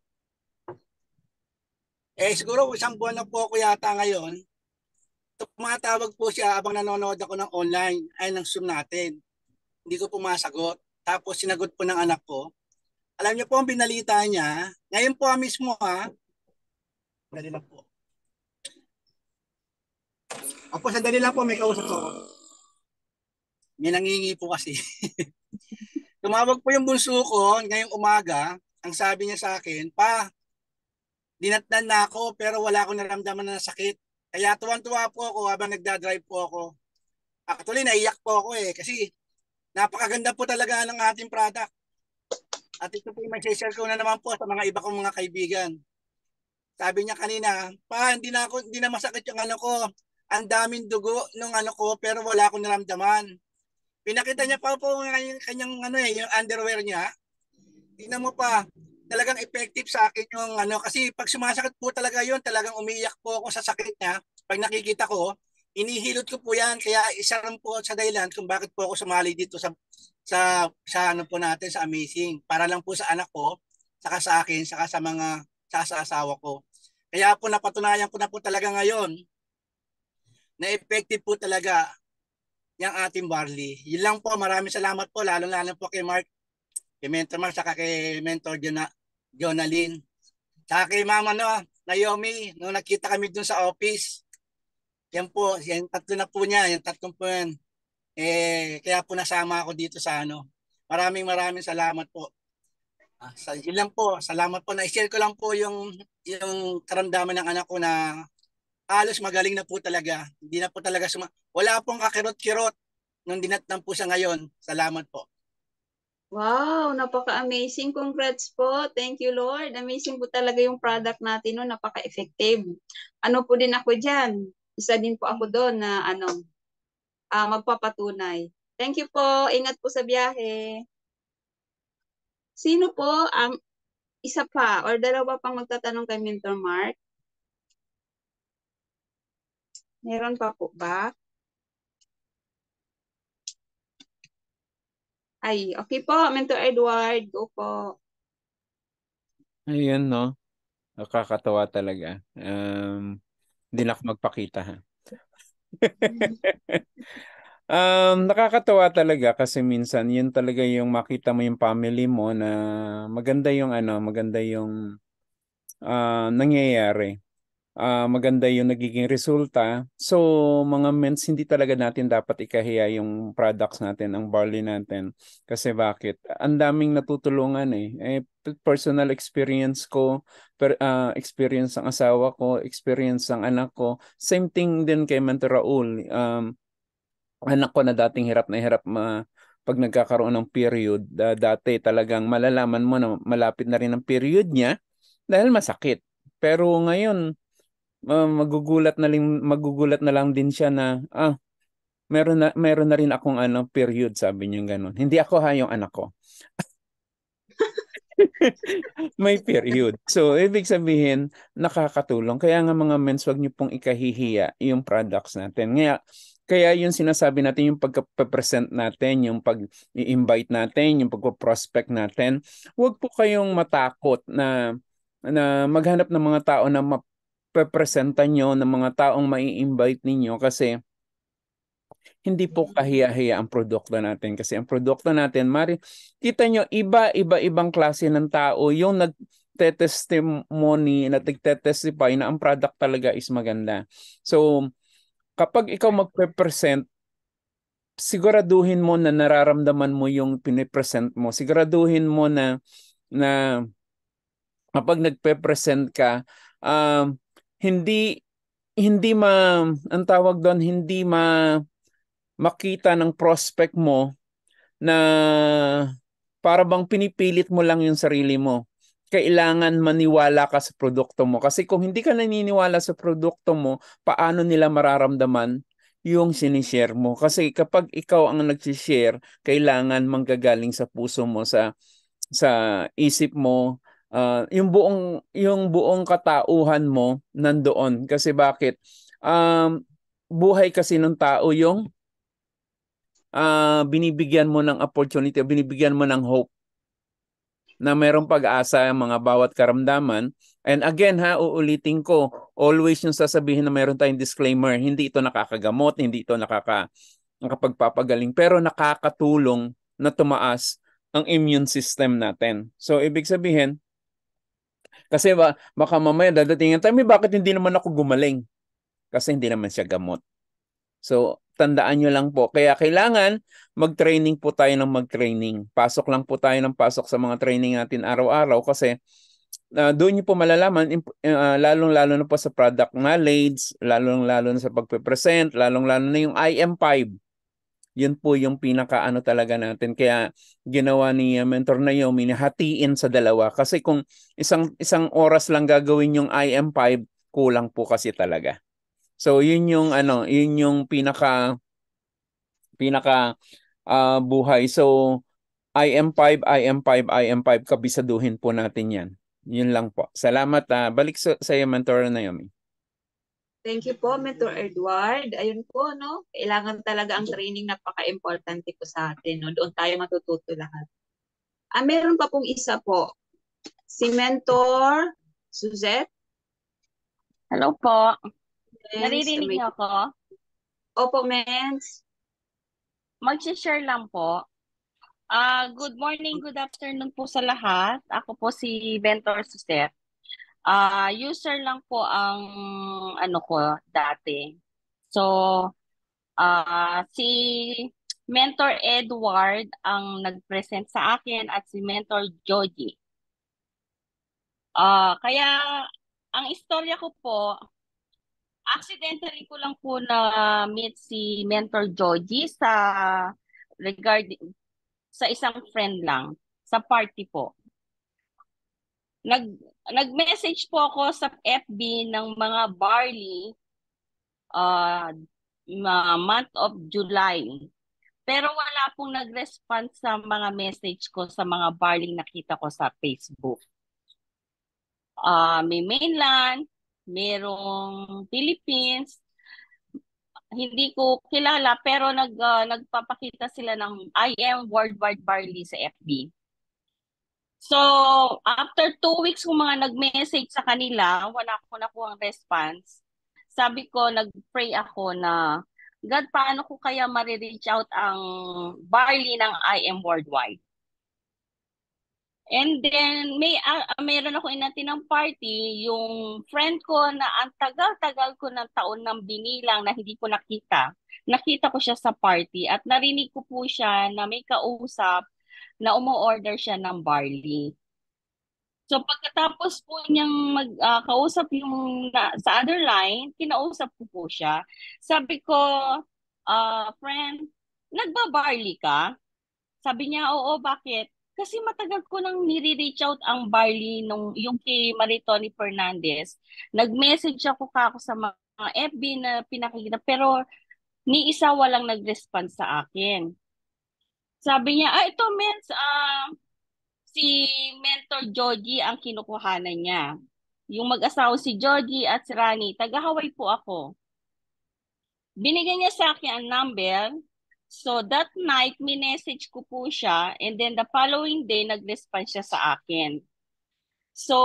Siguro isang buwan na po ako yata ngayon. Tumatawag po siya habang nanonood ako ng online, ng Zoom natin. Hindi ko pumasagot. Tapos sinagot po ng anak ko. Alam niyo po ang binalita niya, ngayon po mismo Sandali lang po. Opo, sandali lang po, may kausap ko. May nangingi po kasi. Tumawag po yung bunso ko ngayong umaga. Ang sabi niya sa akin, Pa, dinatnan na ako pero wala akong naramdaman na sakit. Kaya tuwan-tuwa po ako habang nagdadrive po ako. Actually, naiyak po ako kasi napakaganda po talaga ng ating product. At ito po yung may-share ko na naman po sa mga iba kong mga kaibigan. Sabi niya kanina, Pa, hindi na masakit yung ano ko. Ang daming dugo nung ano ko pero wala akong naramdaman. Pinakita niya pa po yung kanyang yung underwear niya. Tingnan mo pa, talagang effective sa akin yung kasi pag sumasakit po talaga yun, talagang umiiyak po ako sa sakit niya. Pag nakikita ko, inihilot ko po yan. Kaya isa rin po sa dahilan kung bakit po ako sumali dito sa ano po natin, sa Amazing. Para lang po sa anak ko, saka sa akin, saka sa asawa ko. Kaya po napatunayan ko na po talaga ngayon na effective po talaga yung ating barley. Yun lang po, maraming salamat po, lalo-lalo po kay Mark, kay Mentor Mark, saka kay Mentor Jonalyn. Saka kay Mama Naomi, nung nakita kami dun sa office. Yan po, yung tatlo na po niya, yung tatlong po yan. Kaya po nasama ako dito sa Maraming salamat po. Yun lang po, salamat po. Na-share ko lang po yung karamdaman ng anak ko na halos magaling na po talaga. Hindi na po talaga wala pong kakirot-kirot nung dinatnan po siya ngayon. Salamat po. Wow, napaka-amazing. Congrats po. Thank you, Lord. Amazing po talaga yung product natin, no? Napaka-effective. Ano po din ako dyan. Isa din po ako doon na magpapatunay. Thank you po. Ingat po sa biyahe. Sino po ang isa pa or dalawa pang magtatanong kay Mentor Mark? Meron pa po ba? Ay, okay po. Mentor Edward, go po. Ayun, no? Nakakatawa talaga. Hindi na ako magpakita, ha? Nakakatawa talaga kasi minsan yun talaga yung makita mo yung family mo na maganda yung maganda yung nangyayari. Maganda yung nagiging resulta. So, mga mens, hindi talaga natin dapat ikahiya yung products natin, ang barley natin. Kasi bakit? Ang daming natutulungan personal experience ko, experience ng asawa ko, experience ng anak ko. Same thing din kay Mentor Raul. Anak ko na dating hirap na hirap pag nagkakaroon ng period. Dati talagang malalaman mo na malapit na rin ang period niya dahil masakit. Pero ngayon, magugulat na lang din siya na meron na rin akong period, sabi niya ganun. Hindi ako yung anak ko. May period. So ibig sabihin nakakatulong. Kaya nga mga mens, wag niyo pong ikahihiya yung products natin. Kaya yung sinasabi natin, yung pagka-present natin, yung pag-i-invite natin, yung pagpo-prospect natin, wag po kayong matakot na maghanap ng mga tao na pepresenta nyo, ng mga taong mai-invite ninyo kasi hindi po kahiya-hiya ang produkto natin. Kasi ang produkto natin, kita nyo, iba-ibang klase ng tao yung nagte-testimony, nagte-testify na ang product talaga is maganda. So, kapag ikaw magpe-present, siguraduhin mo na nararamdaman mo yung pinipresent mo. Siguraduhin mo na kapag nagpe-present ka, hindi ang tawag doon, hindi makita ng prospect mo na para bang pinipilit mo lang yung sarili mo. Kailangan maniwala ka sa produkto mo. Kasi kung hindi ka naniniwala sa produkto mo, paano nila mararamdaman yung sinishare mo? Kasi kapag ikaw ang nagsishare, kailangan manggagaling sa puso mo, sa isip mo, yung buong katauhan mo nandoon. Kasi bakit? Buhay kasi ng tao yung binibigyan mo ng opportunity, binibigyan mo ng hope na mayroong pag-asa ang mga bawat karamdaman. And again uulitin ko, always yung sasabihin na mayroon tayong disclaimer, hindi ito nakakagamot, hindi ito nakapagpapagaling, pero nakakatulong na tumaas ang immune system natin. So ibig sabihin, kasi baka mamaya dadating ang time, bakit hindi naman ako gumaling? Kasi hindi naman siya gamot. So, tandaan nyo lang po. Kaya kailangan mag-training po tayo ng mag-training. Pasok lang po tayo ng pasok sa mga training natin araw-araw kasi doon nyo po malalaman, lalong-lalo na po sa product knowledge, lalong-lalo na sa pagpe-present, lalong-lalo na yung IM5. Yun po yung pinaka-ano talaga natin. Kaya ginawa ni Mentor Naomi, hatiin sa dalawa. Kasi kung isang oras lang gagawin yung IM5, kulang po kasi talaga. So yun yung pinaka buhay. So IM5 kabisaduhin po natin yan. Yun lang po. Salamat. Balik sa iyo, Mentor Naomi. Thank you po, Mentor Edward. Ayun po, no? Kailangan talaga ang training, napaka-importante po sa atin, no? Doon tayo matututo lahat. Meron pa pong isa po. Si Mentor Suzette. Hello po. Mens, Naririnig niyo ako? Opo, Mens. Mag-share lang po. Good morning, good afternoon po sa lahat. Ako po si Mentor Suzette. User lang po ang ano ko dati. So, si Mentor Edward ang nag-present sa akin at si Mentor Joji. Kaya ang istorya ko po, accidentally ko lang po na meet si Mentor Joji regarding sa isang friend lang sa party po. Nag-message po ako sa FB ng mga barley month of July. Pero wala pong nag-response sa mga message ko sa mga barley nakita ko sa Facebook. May mainland, merong Philippines, hindi ko kilala pero nagpapakita sila ng I am worldwide barley sa FB. So, after 2 weeks kung mga nag-message sa kanila, wala ko nakuhang response. Sabi ko, nag-pray ako na, God, paano ko kaya ma-reach out ang barley ng I am worldwide? And then, meron ako inatin ng party, yung friend ko na ang tagal-tagal ko ng taon ng binilang na hindi ko nakita. Nakita ko siya sa party at narinig ko po siya na may kausap na umu-order siya ng barley. So pagkatapos po niyang kausap yung sa other line, kinausap ko po siya. Sabi ko, friend, nagba-barley ka? Sabi niya, oo, bakit? Kasi matagal ko nang nire-reach out ang barley yung kay Maritoni Fernandez. Nag-message ako sa mga FB na pinakikita, pero ni isa walang nag-respond sa akin. Sabi niya, ito mens, si Mentor Joji ang kinukuhanan niya. Yung mag-asawa si Joji at si Rani, taga-Hawaii po ako. Binigyan niya sa akin ang number. So that night, minessage ko po siya and then the following day, nag-respond siya sa akin. So,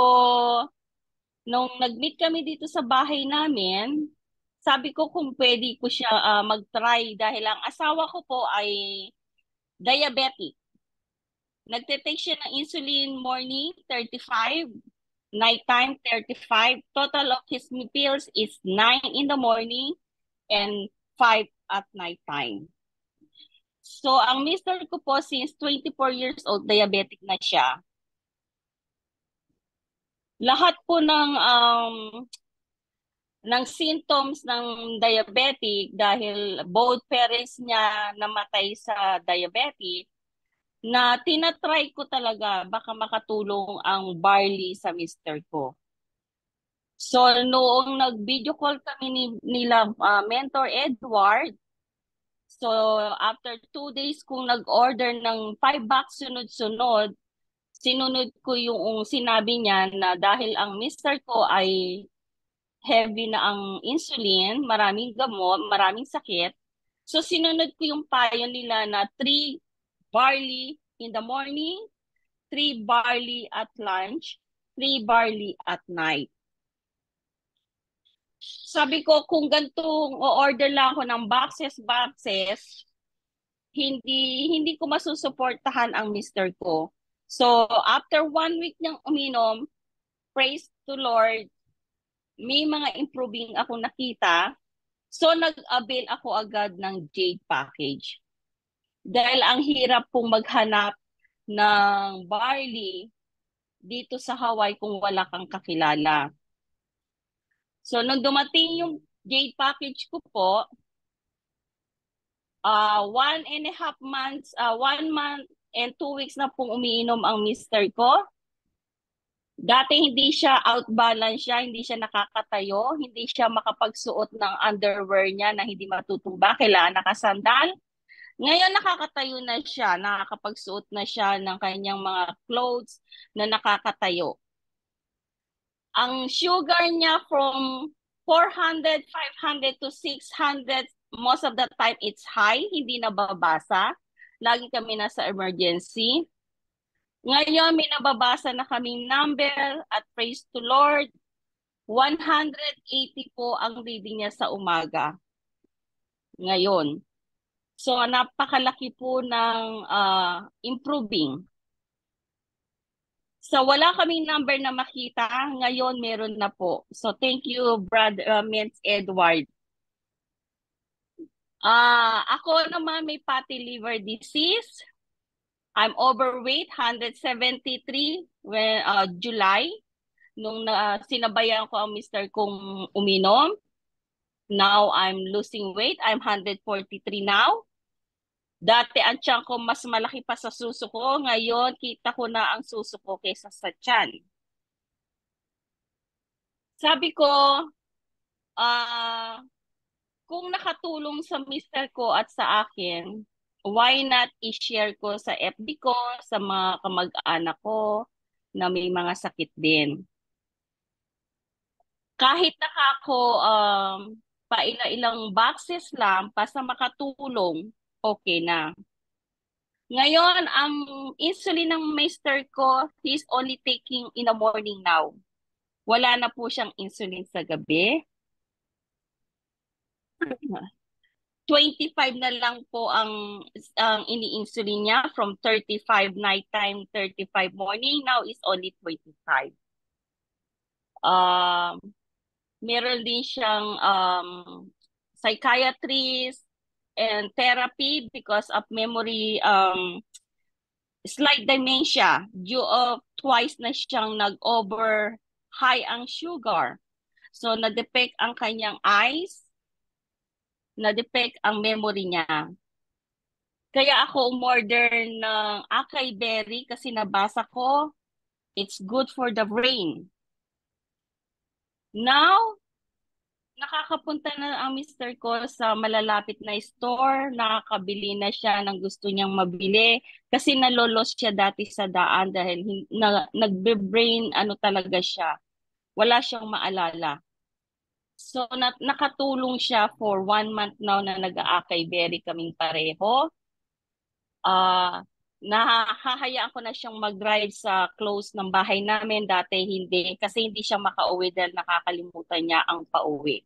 nung nag-meet kami dito sa bahay namin, sabi ko kung pwede ko siya mag-try dahil ang asawa ko po ay diabetic. Nagte-take siya ng insulin morning, 35, nighttime, 35. Total of his pills is 9 in the morning and 5 at nighttime. So, ang mister ko po, since 24 years old, diabetic na siya. Lahat po ng symptoms ng diabetic dahil both parents niya namatay sa diabetic, na tinatry ko talaga baka makatulong ang barley sa mister ko. So noong nag-video call kami nila Mentor Edward, so after 2 days kung nag-order ng 5 box sunod-sunod, sinunod ko yung sinabi niya na dahil ang mister ko ay heavy na ang insulin, maraming gamot, maraming sakit. So sinunod ko yung payo nila na 3 barley in the morning, 3 barley at lunch, 3 barley at night. Sabi ko, kung ganitong o-order lang ako ng boxes, hindi ko masusuportahan ang mister ko. So, after 1 week niyang uminom, praise to Lord, may mga improving ako nakita. So, nag-avail ako agad ng Jade package. Dahil ang hirap pong maghanap ng barley dito sa Hawaii kung wala kang kakilala. So, nung dumating yung Jade package ko po, 1.5 months, 1 month and 2 weeks na pong umiinom ang mister ko. Dati hindi siya outbalance siya, hindi siya nakakatayo, hindi siya makapagsuot ng underwear niya na hindi matutumba, kailangan nakasandal. Ngayon nakakatayo na siya, nakakapagsuot na siya ng kanyang mga clothes na nakakatayo. Ang sugar niya from 400, 500 to 600, most of the time it's high, hindi nababasa. Lagi kami nasa emergency. Ngayon, may nababasa na kaming number at praise to Lord, 180 po ang reading niya sa umaga. Ngayon. So, napakalaki po ng improving. So, wala kaming number na makita. Ngayon, meron na po. So, thank you, Brother Ments Edward. Ako naman may fatty liver disease. I'm overweight, 173 when July. Nung sinabayan ko ang mister kong uminom. Now, I'm losing weight. I'm 143 now. Dati ang tiyan ko mas malaki pa sa suso ko. Ngayon, kita ko na ang suso ko kaysa sa tiyan. Sabi ko, kung nakatulong sa mister ko at sa akin, why not i-share ko sa FB ko, sa mga kamag-anak ko na may mga sakit din. Kahit ako paila-ilang boxes lang, basta makatulong, okay na. Ngayon, ang insulin ng mister ko, he's only taking in the morning now. Wala na po siyang insulin sa gabi. 25 na lang po ang ini-insulin niya from 35 nighttime, 35 morning. Now is only 25. Meron din siyang psychiatrist and therapy because of memory slight dementia due of twice na siyang nag-over high ang sugar. So na-defect ang kanyang eyes, na-defect ang memory niya. Kaya ako umorder ng acai berry kasi nabasa ko it's good for the brain. Now, nakakapunta na ang mister ko sa malalapit na store, nakakabili na siya ng gusto niyang mabili kasi nalolos siya dati sa daan dahil nagbe-brain talaga siya. Wala siyang maalala. So nakatulong siya for 1 month now na nag-aakay berry kaming pareho. Nahahayaan ko na siyang mag-drive sa close ng bahay namin. Dati hindi, kasi hindi siya makauwi dahil nakakalimutan niya ang pauwi.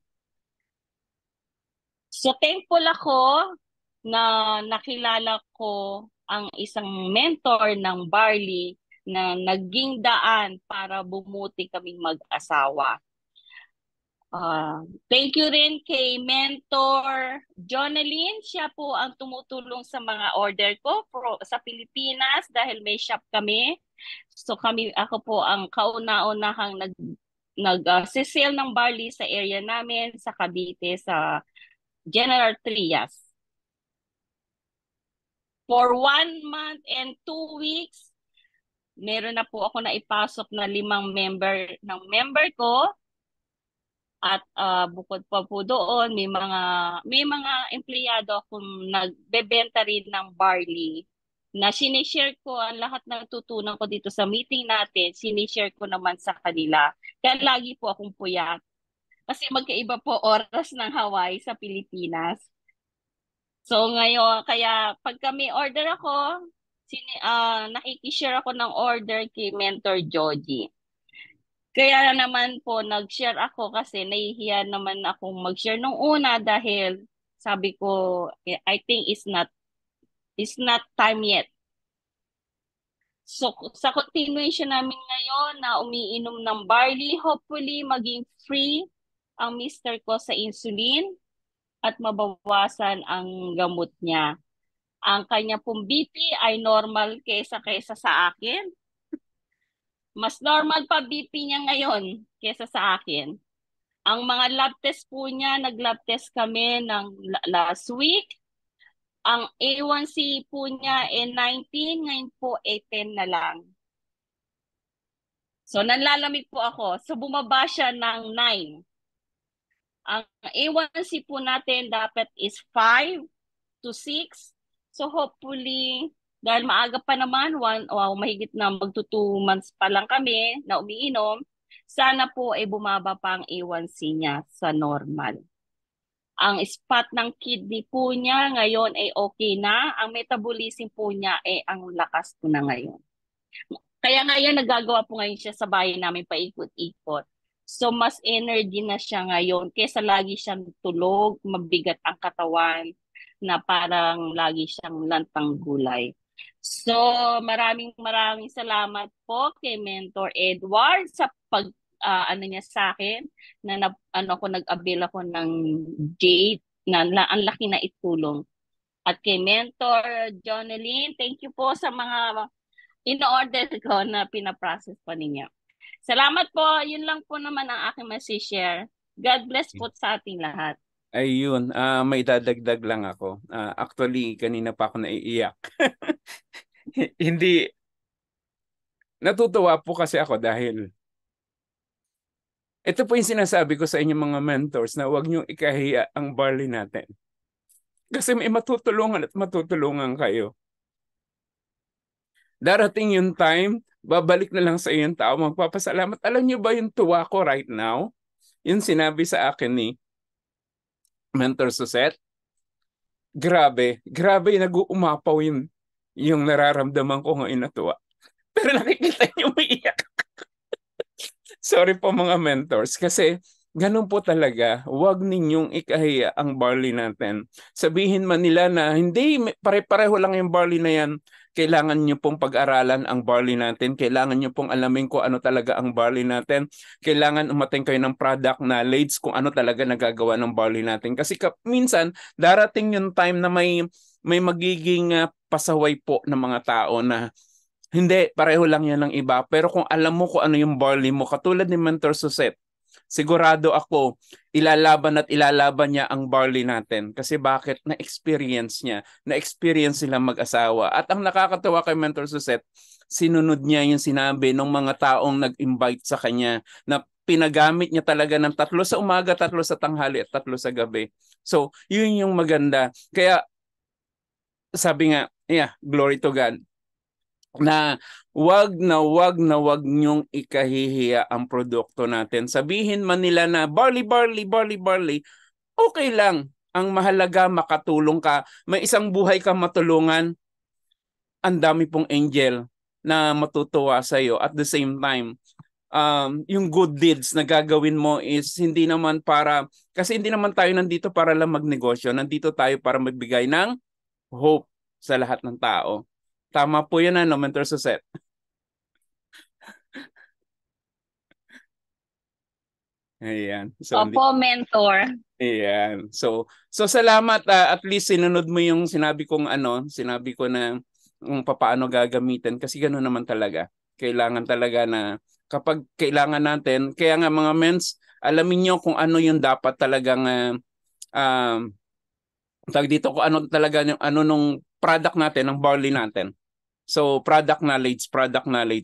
So thankful ako na nakilala ko ang isang mentor ng Barley na naging daan para bumuti kaming mag-asawa. Thank you rin kay Mentor Jonaline. Siya po ang tumutulong sa mga order ko sa Pilipinas dahil may shop kami. So ako po ang kauna-unahang nag-sale ng barley sa area namin sa Cavite sa General Trias. For 1 month and 2 weeks, meron na po ako na ipasok na 5 member ng member ko. At bukod pa po doon, may mga empleyado akong nagbebenta rin ng barley na sinishare ko ang lahat ng tutunan ko dito sa meeting natin, sinishare ko naman sa kanila. Kaya lagi po akong puyat. Kasi magkaiba po oras ng Hawaii sa Pilipinas. So ngayon, kaya pag may order ako, nakikishare ako ng order kay Mentor Joji. Kaya naman po nag-share ako kasi nahihiya naman akong mag-share nung una dahil sabi ko, I think it's not time yet. So sa continuation namin ngayon na umiinom ng barley, hopefully maging free ang mister ko sa insulin at mabawasan ang gamot niya. Ang kanya pong BP ay normal kesa sa akin. Mas normal pa BP niya ngayon kesa sa akin. Ang mga lab test po niya, nag-lab test kami ng last week. Ang A1C po niya ay 19, ngayon po ay 10 na lang. So nanlalamig po ako. So bumaba siya ng 9. Ang A1C po natin dapat is 5 to 6. So hopefully, dahil maaga pa naman, mahigit na magto 2 months pa lang kami na umiinom, sana po ay bumaba pa ang A1C niya sa normal. Ang spot ng kidney po niya ngayon ay okay na. Ang metabolism po niya ay ang lakas po na ngayon. Kaya ngayon nagagawa po ngayon siya sa bahay namin paikot-ikot. So mas energy na siya ngayon kaysa lagi siyang tulog, mabigat ang katawan na parang lagi siyang lantang gulay. So maraming salamat po kay Mentor Edward sa niya sa akin na nag-avail ako ng Jade na ang laki na itulong. At kay Mentor Jonalyn, thank you po sa mga in-order ko na pinaprocess pa ninyo. Salamat po. Yun lang po naman ang aking masishare. God bless po sa ating lahat. Ayun, may dadagdag lang ako. Actually, kanina pa ako naiiyak. Hindi, natutuwa po kasi ako dahil ito po yung sinasabi ko sa inyong mga mentors na huwag niyong ikahiya ang barley natin. Kasi may matutulungan at matutulungan kayo. Darating yung time, babalik na lang sa iyo yung tao, magpapasalamat. Alam niyo ba yung tuwa ko right now? Yung sinabi sa akin ni Mentor Suzette, grabe, nag-uumapaw yung nararamdaman ko ngayon na tuwa. Pero nakikita niyo umiiyak. Sorry po mga mentors, kasi ganun po talaga, huwag ninyong ikahiya ang barley natin. Sabihin man nila na hindi, pare-pareho lang yung barley na yan, kailangan nyo pong pag-aralan ang barley natin, kailangan nyo pong alamin kung ano talaga ang barley natin, kailangan umating kayo ng product knowledge kung ano talaga nagagawa ng barley natin. Kasi minsan, darating yung time na may magiging pasaway po ng mga tao na hindi, pareho lang yan ng iba. Pero kung alam mo kung ano yung barley mo, katulad ni Mentor Suzette, sigurado ako, ilalaban niya ang barley natin. Kasi bakit? Na-experience niya. Na-experience silang mag-asawa. At ang nakakatawa kay Mentor Suzette, sinunod niya yung sinabi ng mga taong nag-invite sa kanya na pinagamit niya talaga ng 3 sa umaga, 3 sa tanghali, at 3 sa gabi. So, yun yung maganda. Kaya, sabi nga, glory to God, na wag niyong ikahihiya ang produkto natin. Sabihin man nila na barley, okay lang. Ang mahalaga makatulong ka. May isang buhay ka matulungan. Ang dami pong angel na matutuwa sa iyo. At the same time, yung good deeds na gagawin mo is hindi naman kasi hindi naman tayo nandito para lang magnegosyo. Nandito tayo para magbigay ng hope sa lahat ng tao. Tama po yun, Mentor Suzette. Ayan. So, Opo, Mentor. Ayan. So salamat. At least sinunod mo yung sinabi ko na kung paano gagamitin. Kasi gano'n naman talaga. Kailangan talaga na kapag kailangan natin, kaya nga mga mens, alamin nyo kung ano yung dapat talagang tawag dito kung ano talaga yung ano nung product natin, ng barley natin. So product knowledge,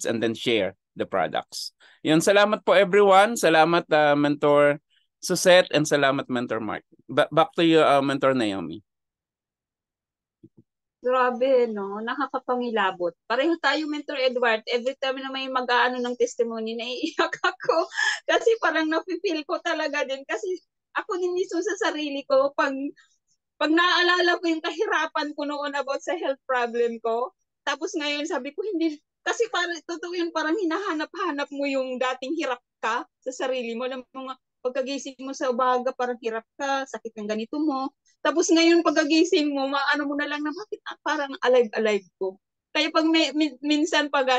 and then share the products. Yun, salamat po everyone. Salamat Mentor Suzette, and salamat Mentor Mark. Back to you, Mentor Naomi. Grabe, no? Nakakapangilabot. Pareho tayo, Mentor Edward. Every time na may mag-aano ng testimony, naiiyak ako. Kasi parang napipil ko talaga din. Kasi ako din mismo sa sarili ko, pag naaalala ko yung kahirapan ko noon about sa health problem ko, tapos ngayon sabi ko, hindi, kasi parang, totoo yun, parang hinahanap-hanap mo yung dating hirap ka sa sarili mo, ng mga pagkagising mo sa umaga, parang hirap ka, sakit ng ganito mo. Tapos ngayon pagkagising mo, maano mo na lang na bakit parang alive ko. Kaya pag minsan pag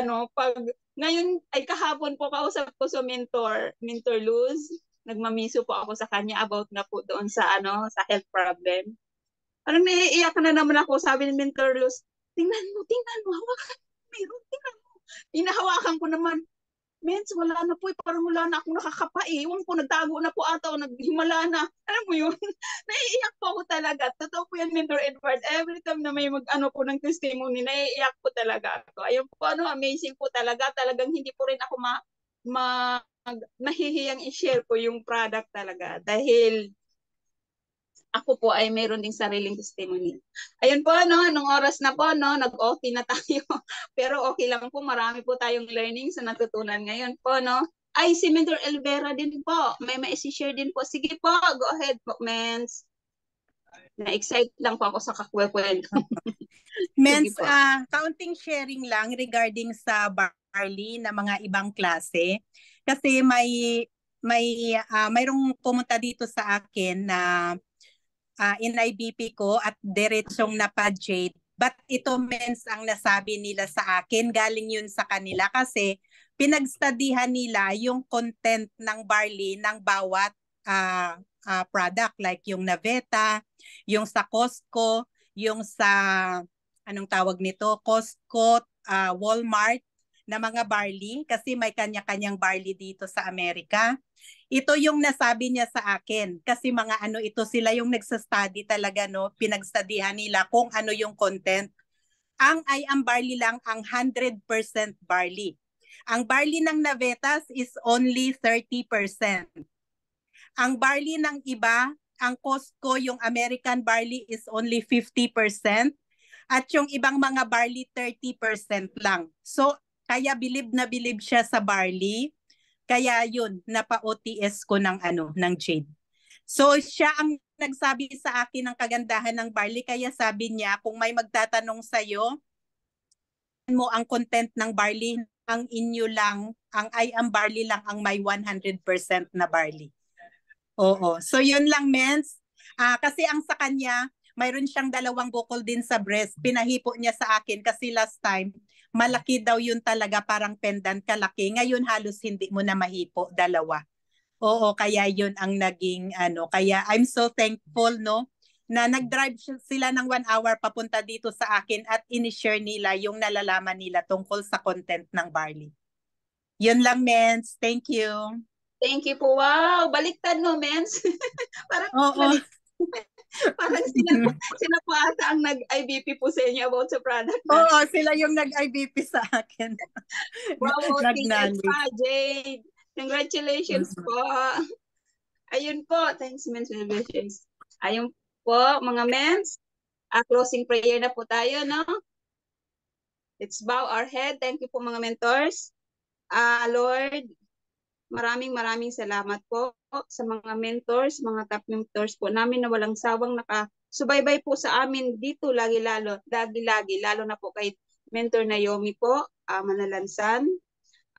ngayon ay kahapon po kausap ko sa Mentor Luz, nagmamiso po ako sa kanya about na po doon sa sa health problem. Parang naiiyak na naman ako, sabi ni Mentor Luz, tingnan mo, hawakan mo, meron, tingnan mo. Hinahawakan ko naman, Mens, wala na po, parang wala na akong nakakapa. Iwan ko, nagtago na po ata o naghimala na. Alam mo yun? Naiiyak po ako talaga. Totoo po yan, Mentor Edward. Every time na may mag-ano po ng testimony, naiiyak po talaga ako. Ayun po, amazing po talaga. Talagang hindi po rin ako nahihiyang i-share po yung product talaga. Dahil ako po ay mayroon ding sariling testimony. Ayun po, nung oras na po, nag-OT na tayo. Pero okay lang po, marami po tayong learning sa natutunan ngayon po, Ay, si Mentor Elvera din po. May ma-share din po. Sige po, go ahead po, Mens. Na-excite lang po ako sa kakwento. Mens, kaunting sharing lang regarding sa barley na mga ibang klase. Kasi mayroong pumunta dito sa akin na in IBP ko at diretsong napa-Jade. But ito, Mens, ang nasabi nila sa akin, galing yun sa kanila kasi pinagstudihan nila yung content ng barley ng bawat product, like yung Naveta, yung sa Costco, yung sa anong tawag nito, Costco, Walmart na mga barley, kasi may kanya-kanyang barley dito sa Amerika. Ito yung nasabi niya sa akin kasi mga ito sila yung nagsa-study talaga, pinagstudihan nila kung ano yung content. Ang barley lang ang 100% barley. Ang barley ng Navetas is only 30%. Ang barley ng iba, ang Costco, yung American barley is only 50%. At yung ibang mga barley 30% lang. So kaya bilib na bilib siya sa barley. Kaya yun, napa-OTS ko ng Jade. So siya ang nagsabi sa akin ng kagandahan ng barley. Kaya sabi niya, kung may magtatanong sa'yo, mo ang content ng barley, ang inyo lang, ang barley lang ang may 100% na barley. Oo. So yun lang, Mens. Kasi ang sa kanya, mayroon siyang 2 bukol din sa breast. Pinahipo niya sa akin kasi last time, malaki daw yun talaga, parang pendant kalaki. Ngayon halos hindi mo na mahipo, 2. Oo, kaya yun ang naging Kaya I'm so thankful, na nag-drive sila ng 1 hour papunta dito sa akin at in-share nila yung nalalaman nila tungkol sa content ng barley. Yun lang, Mens. Thank you. Thank you po. Wow, baliktad no, Mens. Oo. Parang sila po ata ang nag-IBP po sa inyo about sa product. Oo, sila yung nag-IBP sa akin. Wow, Jade. Congratulations po. Ayun po. Thanks, Mens. Ayun po, mga Mens. Closing prayer na po tayo, Let's bow our head. Thank you po, mga mentors. Lord, maraming salamat po sa mga mentors, mga top mentors po namin na walang sawang nakasubaybay po sa amin dito lagi, lalo na po kay Mentor Naomi po, Manalansan.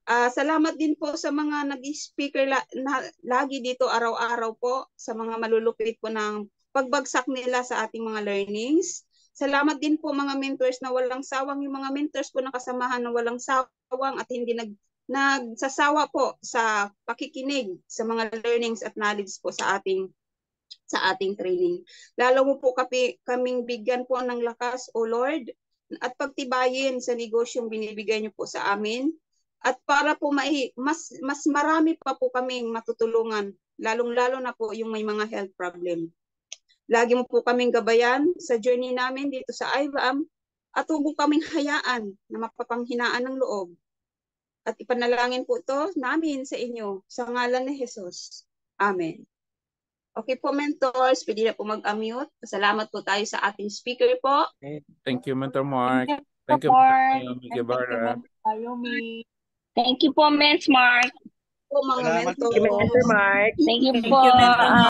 Salamat din po sa mga nag-speaker lagi dito araw-araw po, sa mga malulupit po ng pagbagsak nila sa ating mga learnings. Salamat din po mga mentors na walang sawang, yung mga mentors po na kasamahan na walang sawang at hindi nagsasawa po sa pakikinig sa mga learnings at knowledge po sa ating training. Lalo mo po kaming bigyan po ng lakas, O Lord, at pagtibayin sa negosyong binibigay niyo po sa amin. At para po mas marami pa po kaming matutulungan, lalong-lalo na po yung may mga health problem. Lagi mo po kaming gabayan sa journey namin dito sa IBAM at huwag mo kaming hayaan na mapapanghinaan ng loob. At ipanalangin po ito namin sa inyo sa ngalan ni Jesus. Amen. Okay po, mentors, pwede na po mag-unmute. Salamat po tayo sa ating speaker po. Thank you, Mentor Mark. Thank Thank you, you, Mark. Mentor Thank you, Guevara. Naomi. Thank you po, Mens Mark. Po mga Salamat po. mentors. Thank you Thank po. you, Mentor